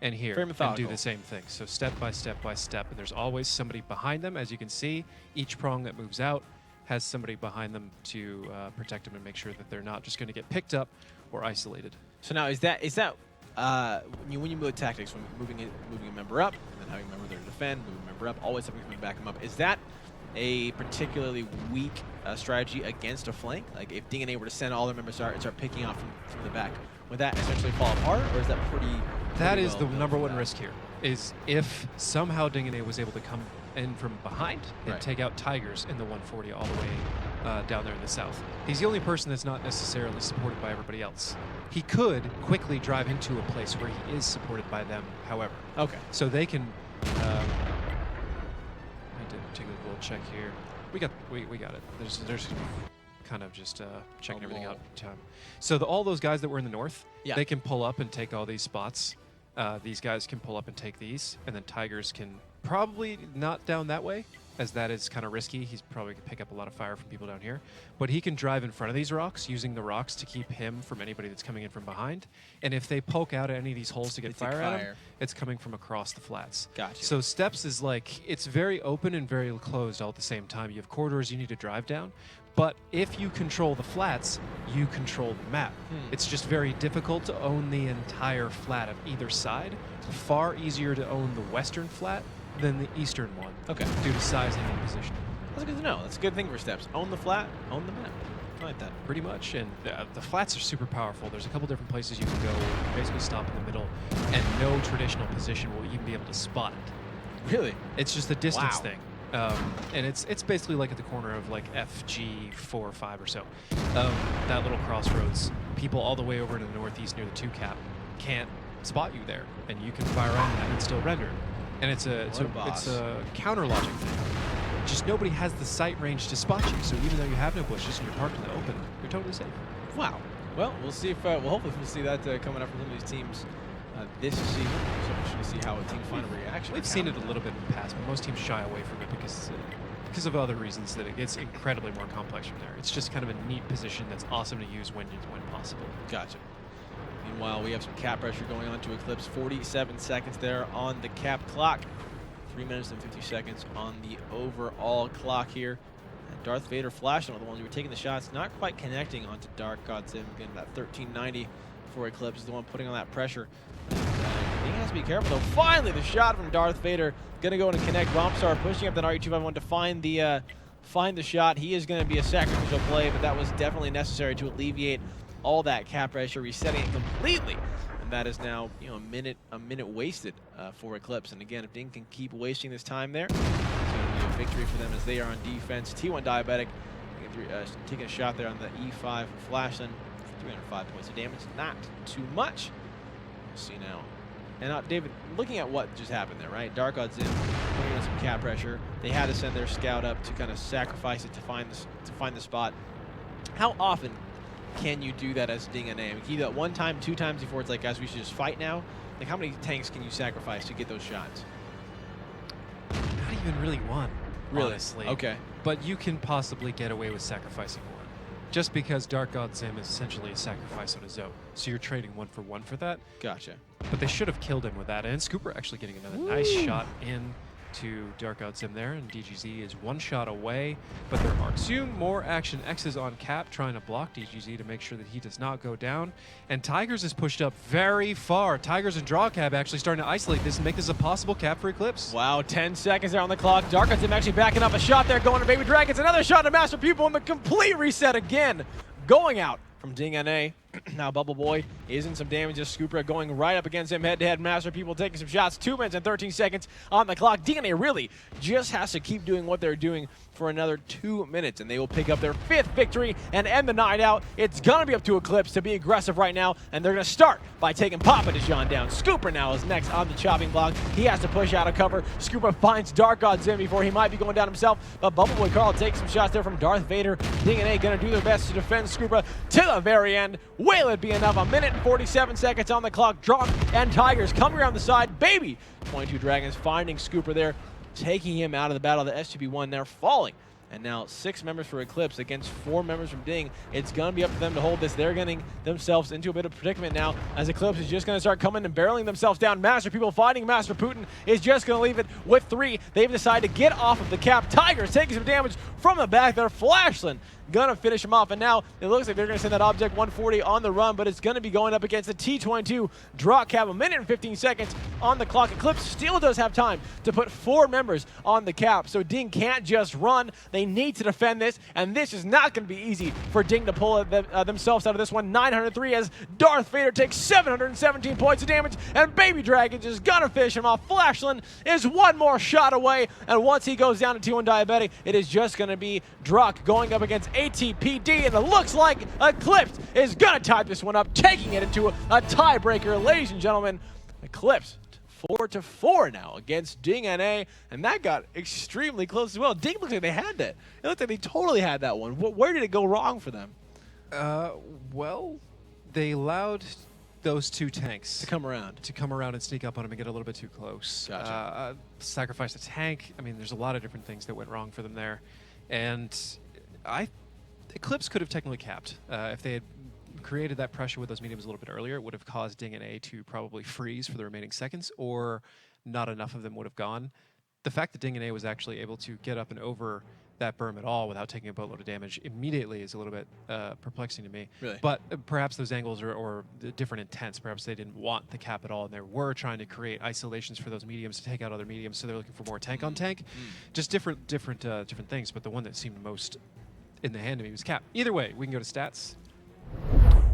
and here, Very and methodical. do the same thing. So step by step by step, and there's always somebody behind them. As you can see, each prong that moves out has somebody behind them to protect them and make sure that they're not just going to get picked up or isolated. So now is that when you move tactics, when moving a member up, and then having a member there to defend, moving a member up, always something coming back them up. Is that a particularly weak strategy against a flank? Like if DNA were to send all their members out and start picking off from the back, would that essentially fall apart, or is that pretty? That is well the built number for one that? risk here. Is if somehow DNA was able to come in from behind and Right. take out Tigers in the 140 all the way down there in the south. He's the only person that's not necessarily supported by everybody else. He could quickly drive into a place where he is supported by them, however. Okay. So they can. I did take a little check here. We got it. There's kind of just checking everything out in time. So all those guys that were in the north, Yeah. they can pull up and take all these spots. These guys can pull up and take these, and then Tigers can probably not down that way, as that is kind of risky. He's probably going to pick up a lot of fire from people down here. But he can drive in front of these rocks, using the rocks to keep him from anybody that's coming in from behind. And if they poke out at any of these holes to get They take fire at him, fire. it's coming from across the flats. Gotcha. So steps is like, it's very open and very closed all at the same time. You have corridors you need to drive down. But if you control the flats, you control the map. It's just very difficult to own the entire flat of either side. Far easier to own the western flat than the eastern one. Okay. Due to sizing and positioning. That's good to know. That's a good thing for steps. Own the flat, own the map. I like that. Pretty much. And the flats are super powerful. There's a couple different places you can go where you can basically stop in the middle, and no traditional position will even be able to spot it. Really? It's just a distance Wow. thing. And it's basically like at the corner of like FG4 or 5 or so. That little crossroads, people all the way over to the northeast near the 2 cap can't spot you there, and you can fire on that and still render. And it's a counter logic thing. Just nobody has the sight range to spot you, so even though you have no bushes and you're parked in the open, you're totally safe. Wow. Well, we'll see if hopefully we'll see that coming up from some of these teams this season. So we should see how a team final reaction. We've seen it a little bit in the past, but most teams shy away from it because of other reasons that it gets incredibly more complex from there. It's just kind of a neat position that's awesome to use when possible. Gotcha. Meanwhile, we have some cap pressure going on to eClipse. 47 seconds there on the cap clock. 3 minutes and 50 seconds on the overall clock here. And Darth Vader flashing on the ones who were taking the shots, not quite connecting onto Dark God Zim. Again, that 1390 for eClipse is the one putting on that pressure. He has to be careful though. Finally, the shot from Darth Vader going to go in and connect. Bombstar pushing up that RE251 to find the shot. He is going to be a sacrificial play, but that was definitely necessary to alleviate all that cap pressure, resetting it completely. And that is now, a minute wasted for eClipse. And again, if Ding can keep wasting this time there, it's going to be a victory for them as they are on defense. T1 Diabetic taking a shot there on the E5 flash, then 305 points of damage. Not too much. We'll see now. And David, looking at what just happened there, right? Dark Odds in, putting on some cap pressure. They had to send their scout up to kind of sacrifice it to find the spot. How often can you do that as DNA? I mean, can you do that 1 time, 2 times before it's like, guys, we should just fight now? Like, how many tanks can you sacrifice to get those shots? Not even really one, Really? honestly. Okay. But you can possibly get away with sacrificing 1. Just because Dark God Zim is essentially a sacrifice on his own. So you're trading 1 for 1 for that. Gotcha. But they should have killed him with that. And Scooper actually getting another nice shot in to Dark God Zim there. And DGZ is 1 shot away. But there are soon more action. X is on cap trying to block DGZ to make sure that he does not go down. And Tigers is pushed up very far. Tigers and Drawcab actually starting to isolate this and make this a possible cap for eClipse. Wow, 10 seconds there on the clock. Dark Odds actually backing up a shot there, going to Baby Dragons. Another shot to Master Pupil, and the complete reset again. Going out from DingNA. Now Bubble Boy is in some damage as Scooper going right up against him head-to-head. Master Pupil taking some shots. 2 minutes and 13 seconds on the clock. DingNA really just has to keep doing what they're doing for another 2 minutes, and they will pick up their 5th victory and end the night out. It's going to be up to eClipse to be aggressive right now, and they're going to start by taking Papa Deshaun down. Scooper now is next on the chopping block. He has to push out of cover. Scooper finds Dark God Zim before he might be going down himself, but Bubble Boy Carl takes some shots there from Darth Vader. DingNA going to do their best to defend Scooper to the very end. Will it be enough? 1 minute and 47 seconds on the clock. Drop and Tigers coming around the side. Baby 22 Dragons finding Scooper there, taking him out of the battle. The S2B1 now falling And now 6 members for eClipse against 4 members from Ding. It's going to be up to them to hold this. They're getting themselves into a bit of predicament now as eClipse is just going to start coming and barreling themselves down. Master People fighting Master Putin is just going to leave it with 3. They've decided to get off of the cap. Tigers taking some damage from the back there. Flashland gonna finish him off, and now it looks like they're gonna send that Object 140 on the run, but it's gonna be going up against the T-22 drop cap. 1 minute and 15 seconds on the clock. eClipse still does have time to put 4 members on the cap, so Ding can't just run. They need to defend this, and this is not gonna be easy for Ding to pull themselves out of this one. 903 as Darth Vader takes 717 points of damage, and Baby Dragon is gonna finish him off. Flashland is 1 more shot away, and once he goes down to T1 Diabetic, it is just gonna be Druck going up against ATPD, and it looks like eClipse is gonna tie this one up, taking it into a tiebreaker. Ladies and gentlemen, eClipse 4-4 now against Ding NA, and that got extremely close as well. Ding looks like they had that. It looked like they totally had that one. Where did it go wrong for them? Well, they allowed those 2 tanks to come around and sneak up on him and get a little bit too close. Gotcha. Sacrifice a tank. I mean, there's a lot of different things that went wrong for them there, and eClipse could have technically capped. If they had created that pressure with those mediums a little bit earlier, it would have caused Ding and A to probably freeze for the remaining seconds, or not enough of them would have gone. The fact that Ding and A was actually able to get up and over that berm at all without taking a boatload of damage immediately is a little bit perplexing to me. Really? But perhaps those angles or different intents. Perhaps they didn't want the cap at all, and they were trying to create isolations for those mediums to take out other mediums, so they're looking for more tank on tank. Just different things, but the one that seemed most in the hand to me was cap. Either way, we can go to stats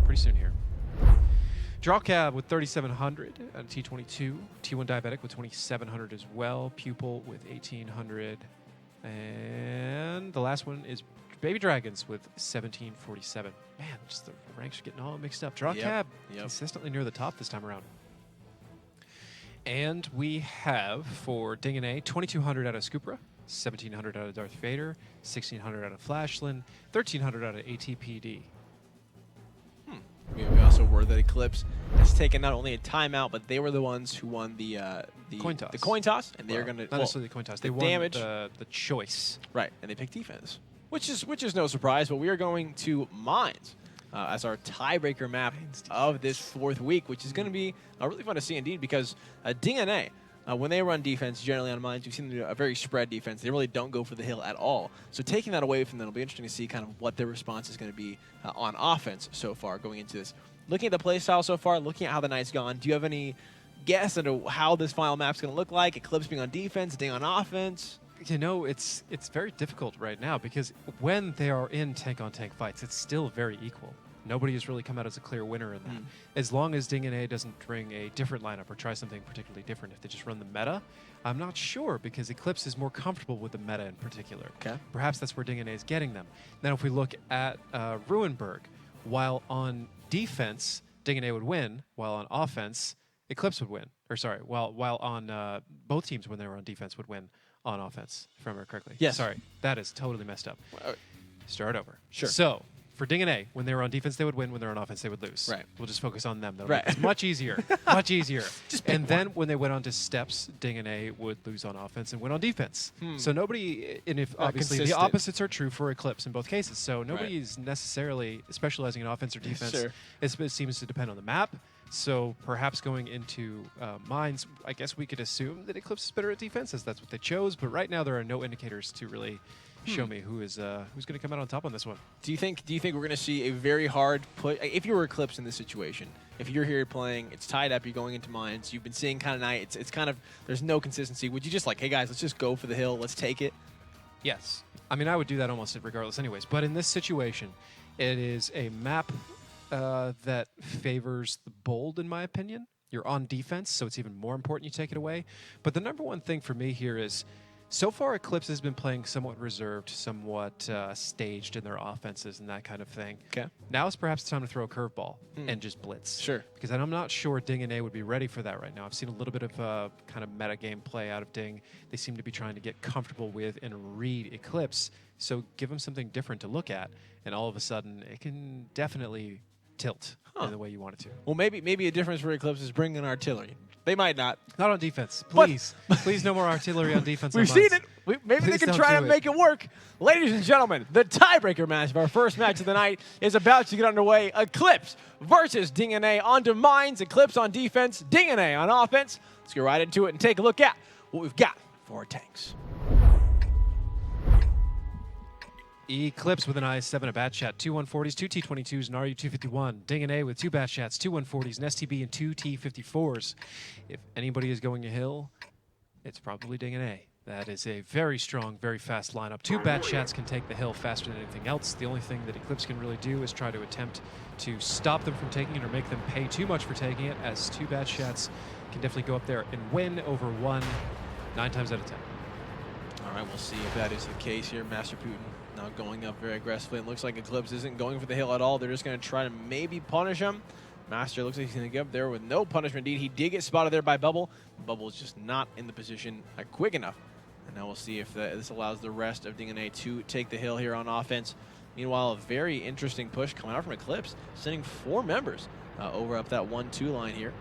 pretty soon here. Draw Cab with 3,700 on T22. T1 Diabetic with 2,700 as well. Pupil with 1,800. And the last one is Baby Dragons with 1,747. Man, just the ranks are getting all mixed up. Draw Cab consistently near the top this time around. And we have for Ding and A 2,200 out of Scoopra, 1,700 out of Darth Vader, 1,600 out of Flashland, 1,300 out of ATPD. We also were that eClipse has taken not only a timeout, but they were the ones who won the coin toss. The coin toss, and they're going to not necessarily the coin toss. They won the choice, right? And they picked defense, which is no surprise. But we are going to Mines as our tiebreaker map of this 4th week, which is going to be really fun to see indeed, because Ding and A, when they run defense, generally on Mines, you've seen them do a very spread defense. They really don't go for the hill at all. So taking that away from them, it'll be interesting to see kind of what their response is going to be on offense so far going into this. Looking at the play style so far, looking at how the night's gone, do you have any guess into how this final map's going to look like? eClipse being on defense, Ding on offense? You know, it's very difficult right now, because when they are in tank-on-tank fights, it's still very equal. Nobody has really come out as a clear winner in that. As long as Ding and A doesn't bring a different lineup or try something particularly different, if they just run the meta, I'm not sure, because eClipse is more comfortable with the meta in particular. Okay. Perhaps that's where Ding and A is getting them. Now, if we look at Ruinberg, while on defense, Ding and A would win, while on offense, eClipse would win. Or sorry, while on both teams when they were on defense would win on offense, if I remember correctly. Yes. Sorry, that is totally messed up. Start over. Sure. So, for Ding and A, when they were on defense, they would win. When they were on offense, they would lose. Right. We'll just focus on them, though. Right. It's much easier. Much easier. And then when they went on to steps, Ding and A would lose on offense and win on defense. So nobody, and if obviously the opposites are true for eClipse in both cases. So nobody's necessarily specializing in offense or defense. Sure. It seems to depend on the map. So perhaps going into Mines, I guess we could assume that eClipse is better at defense, as that's what they chose. But right now there are no indicators to really show me who's going to come out on top on this one. Do you think we're going to see a very hard put? If you were eClipse in this situation, if you're here playing, it's tied up, you're going into Mines, you've been seeing kind of night, it's kind of, there's no consistency. Would you just like, hey guys, let's just go for the hill, let's take it? Yes. I mean, I would do that almost regardless anyways. But in this situation, it is a map that favors the bold, in my opinion. You're on defense, so it's even more important you take it away. But the number one thing for me here is, so far eClipse has been playing somewhat reserved, somewhat staged in their offenses and that kind of thing. Okay. Now is perhaps the time to throw a curveball and just blitz. Sure. Because I'm not sure Ding and A would be ready for that right now. I've seen a little bit of kind of meta game play out of Ding. They seem to be trying to get comfortable with and read eClipse. So give them something different to look at, and all of a sudden it can definitely tilt in the way you want it to. Well, maybe a difference for eClipse is bringing artillery. They might not. Not on defense. Please. Please no more artillery on defense. We've seen it. Maybe they can don't try do to it. make it work. Ladies and gentlemen, the tiebreaker match of our first match of the night is about to get underway. eClipse versus WGLNA onto mines. eClipse on defense, WGLNA on offense. Let's get right into it and take a look at what we've got for our tanks. eClipse with an I7, a bat chat, 2 140s, 2 T22s, an RU251. WGLNA with 2 bat chats, 2 140s, an STB, and 2 T54s. If anybody is going a hill, it's probably WGLNA. That is a very strong, very fast lineup. 2 bat chats can take the hill faster than anything else. The only thing that eClipse can really do is try to attempt to stop them from taking it or make them pay too much for taking it, as 2 bat chats can definitely go up there and win over 1 9 times out of 10. All right, we'll see if that is the case here. Master Putin now going up very aggressively. It looks like eClipse isn't going for the hill at all. They're just going to try to maybe punish him. Master looks like he's going to get up there with no punishment. Indeed, he did get spotted there by Bubble. Bubble is just not in the position quick enough. And now we'll see if this allows the rest of WGLNA to take the hill here on offense. Meanwhile, a very interesting push coming out from eClipse, sending 4 members over up that 1-2 line here.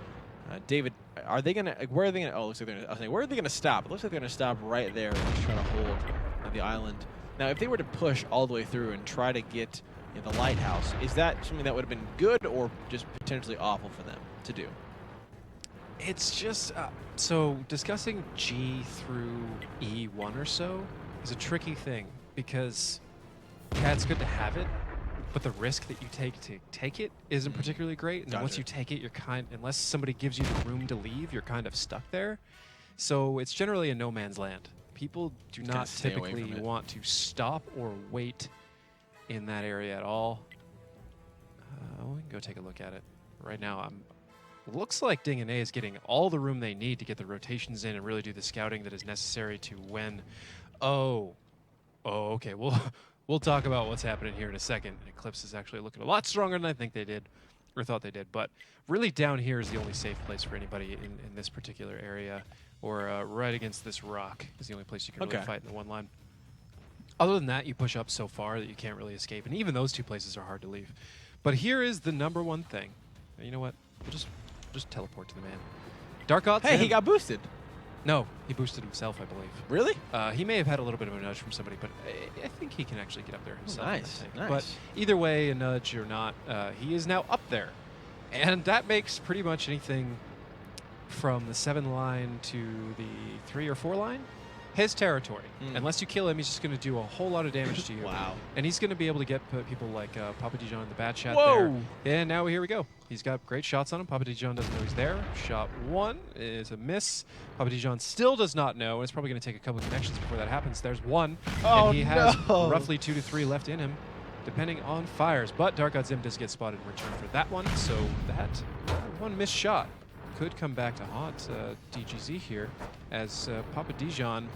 David, are they going to, where are they going to, oh, looks like they're, I was saying, where are they going to stop? It looks like they're going to stop right there and just try to hold the island. Now, if they were to push all the way through and try to get the lighthouse, is that something that would have been good or just potentially awful for them to do? It's just, so discussing G through E1 or so is a tricky thing, because yeah, it's good to have it, but the risk that you take to take it isn't particularly great. And then once you take it, you're unless somebody gives you the room to leave, you're kind of stuck there. So it's generally a no man's land. People do not typically want to stop or wait in that area at all. We can go take a look at it. Right now, looks like WGLNA is getting all the room they need to get the rotations in and really do the scouting that is necessary to win. Oh, okay. We'll talk about what's happening here in a second. eClipse is actually looking a lot stronger than I think they did, or thought they did. But really, down here is the only safe place for anybody in this particular area, or right against this rock is the only place you can really fight in the one line. Other than that, you push up so far that you can't really escape, and even those 2 places are hard to leave. But here is the #1 thing. You know what? We'll just teleport to the man. Dark Odds. Hey, he got boosted. No, he boosted himself, I believe. Really? He may have had a little bit of a nudge from somebody, but I think he can actually get up there himself. Nice. But either way, a nudge or not, he is now up there. And that makes pretty much anything from the 7 line to the 3 or 4 line his territory. Unless you kill him, he's just going to do a whole lot of damage to you. Wow. And he's going to be able to get people like Papa Dijon in the bad chat Whoa. there. And now here we go. He's got great shots on him. Papa Dijon doesn't know he's there. Shot 1 is a miss. Papa Dijon still does not know, and it's probably going to take a couple of connections before that happens. There's 1, and he has roughly 2 to 3 left in him, depending on fires. But Dark God Zim does get spotted in return for that one, so that 1 missed shot could come back to haunt DGZ here, as Papa Dijon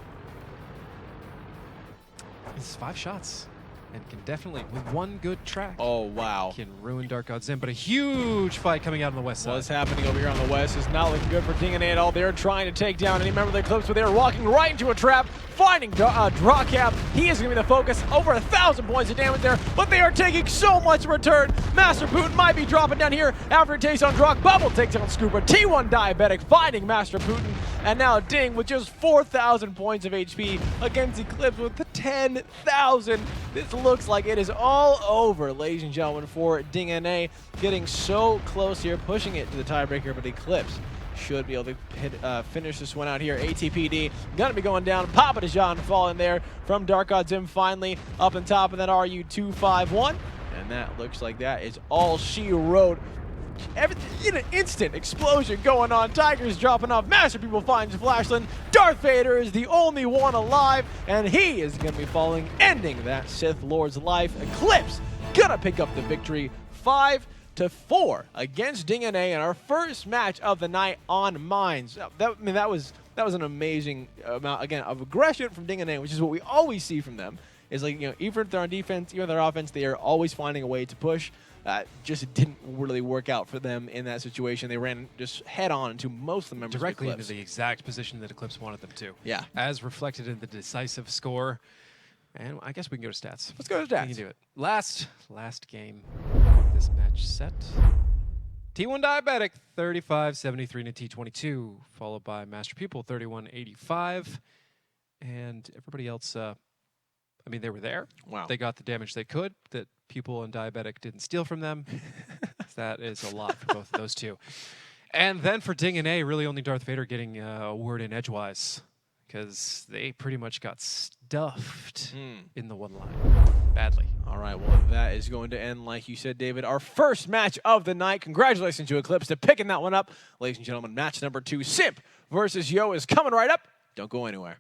is 5 shots and can definitely, with 1 good track, can ruin Dark God Zim. But a huge fight coming out on the west side. What's happening over here on the west is not looking good for WGLNA at all. They're trying to take down any member of the eClipse, but they're walking right into a trap, finding Drawcap. He is going to be the focus. Over 1,000 points of damage there, but they are taking so much in return. Master Putin might be dropping down here after it takes on Drock. Bubble takes down Scooper. T1 Diabetic finding Master Putin. And now Ding with just 4,000 points of HP against eClipse with 10,000. This looks like it is all over, ladies and gentlemen, for WGLNA. Getting so close here, pushing it to the tiebreaker, but eClipse should be able to finish this one out here. ATPD gonna be going down. Papa Dijon falling there from Dark God Zim finally up on top of that RU251. And that looks like that is all she wrote. In an instant explosion going on. Tigers dropping off. Master People finds Flashland. Darth Vader is the only one alive, and he is going to be falling, ending that Sith Lord's life. eClipse gonna pick up the victory 5-4 against WGLNA in our first match of the night on mines. That was an amazing amount, again, of aggression from WGLNA, which is what we always see from them. Is like, even if they're on defense, even if they're offense, they are always finding a way to push. Just didn't really work out for them in that situation. They ran just head on into most of the members directly of into the exact position that eClipse wanted them to. Yeah. As reflected in the decisive score. And I guess we can go to stats. Let's go to stats. We can do it. Last game. This match set. T1 Diabetic 35-73 to T22, followed by Master Pupil 31-85. and everybody else, I mean, they were there. Wow. They got the damage they could that people in Diabetic didn't steal from them. That is a lot for both of those two. And then for Ding and A, really only Darth Vader getting a word in edgewise, because they pretty much got stuffed in the one line. Badly. All right, well, that is going to end, like you said, David, our first match of the night. Congratulations to eClipse to picking that one up. Ladies and gentlemen, match number 2, Simp versus Yo, is coming right up. Don't go anywhere.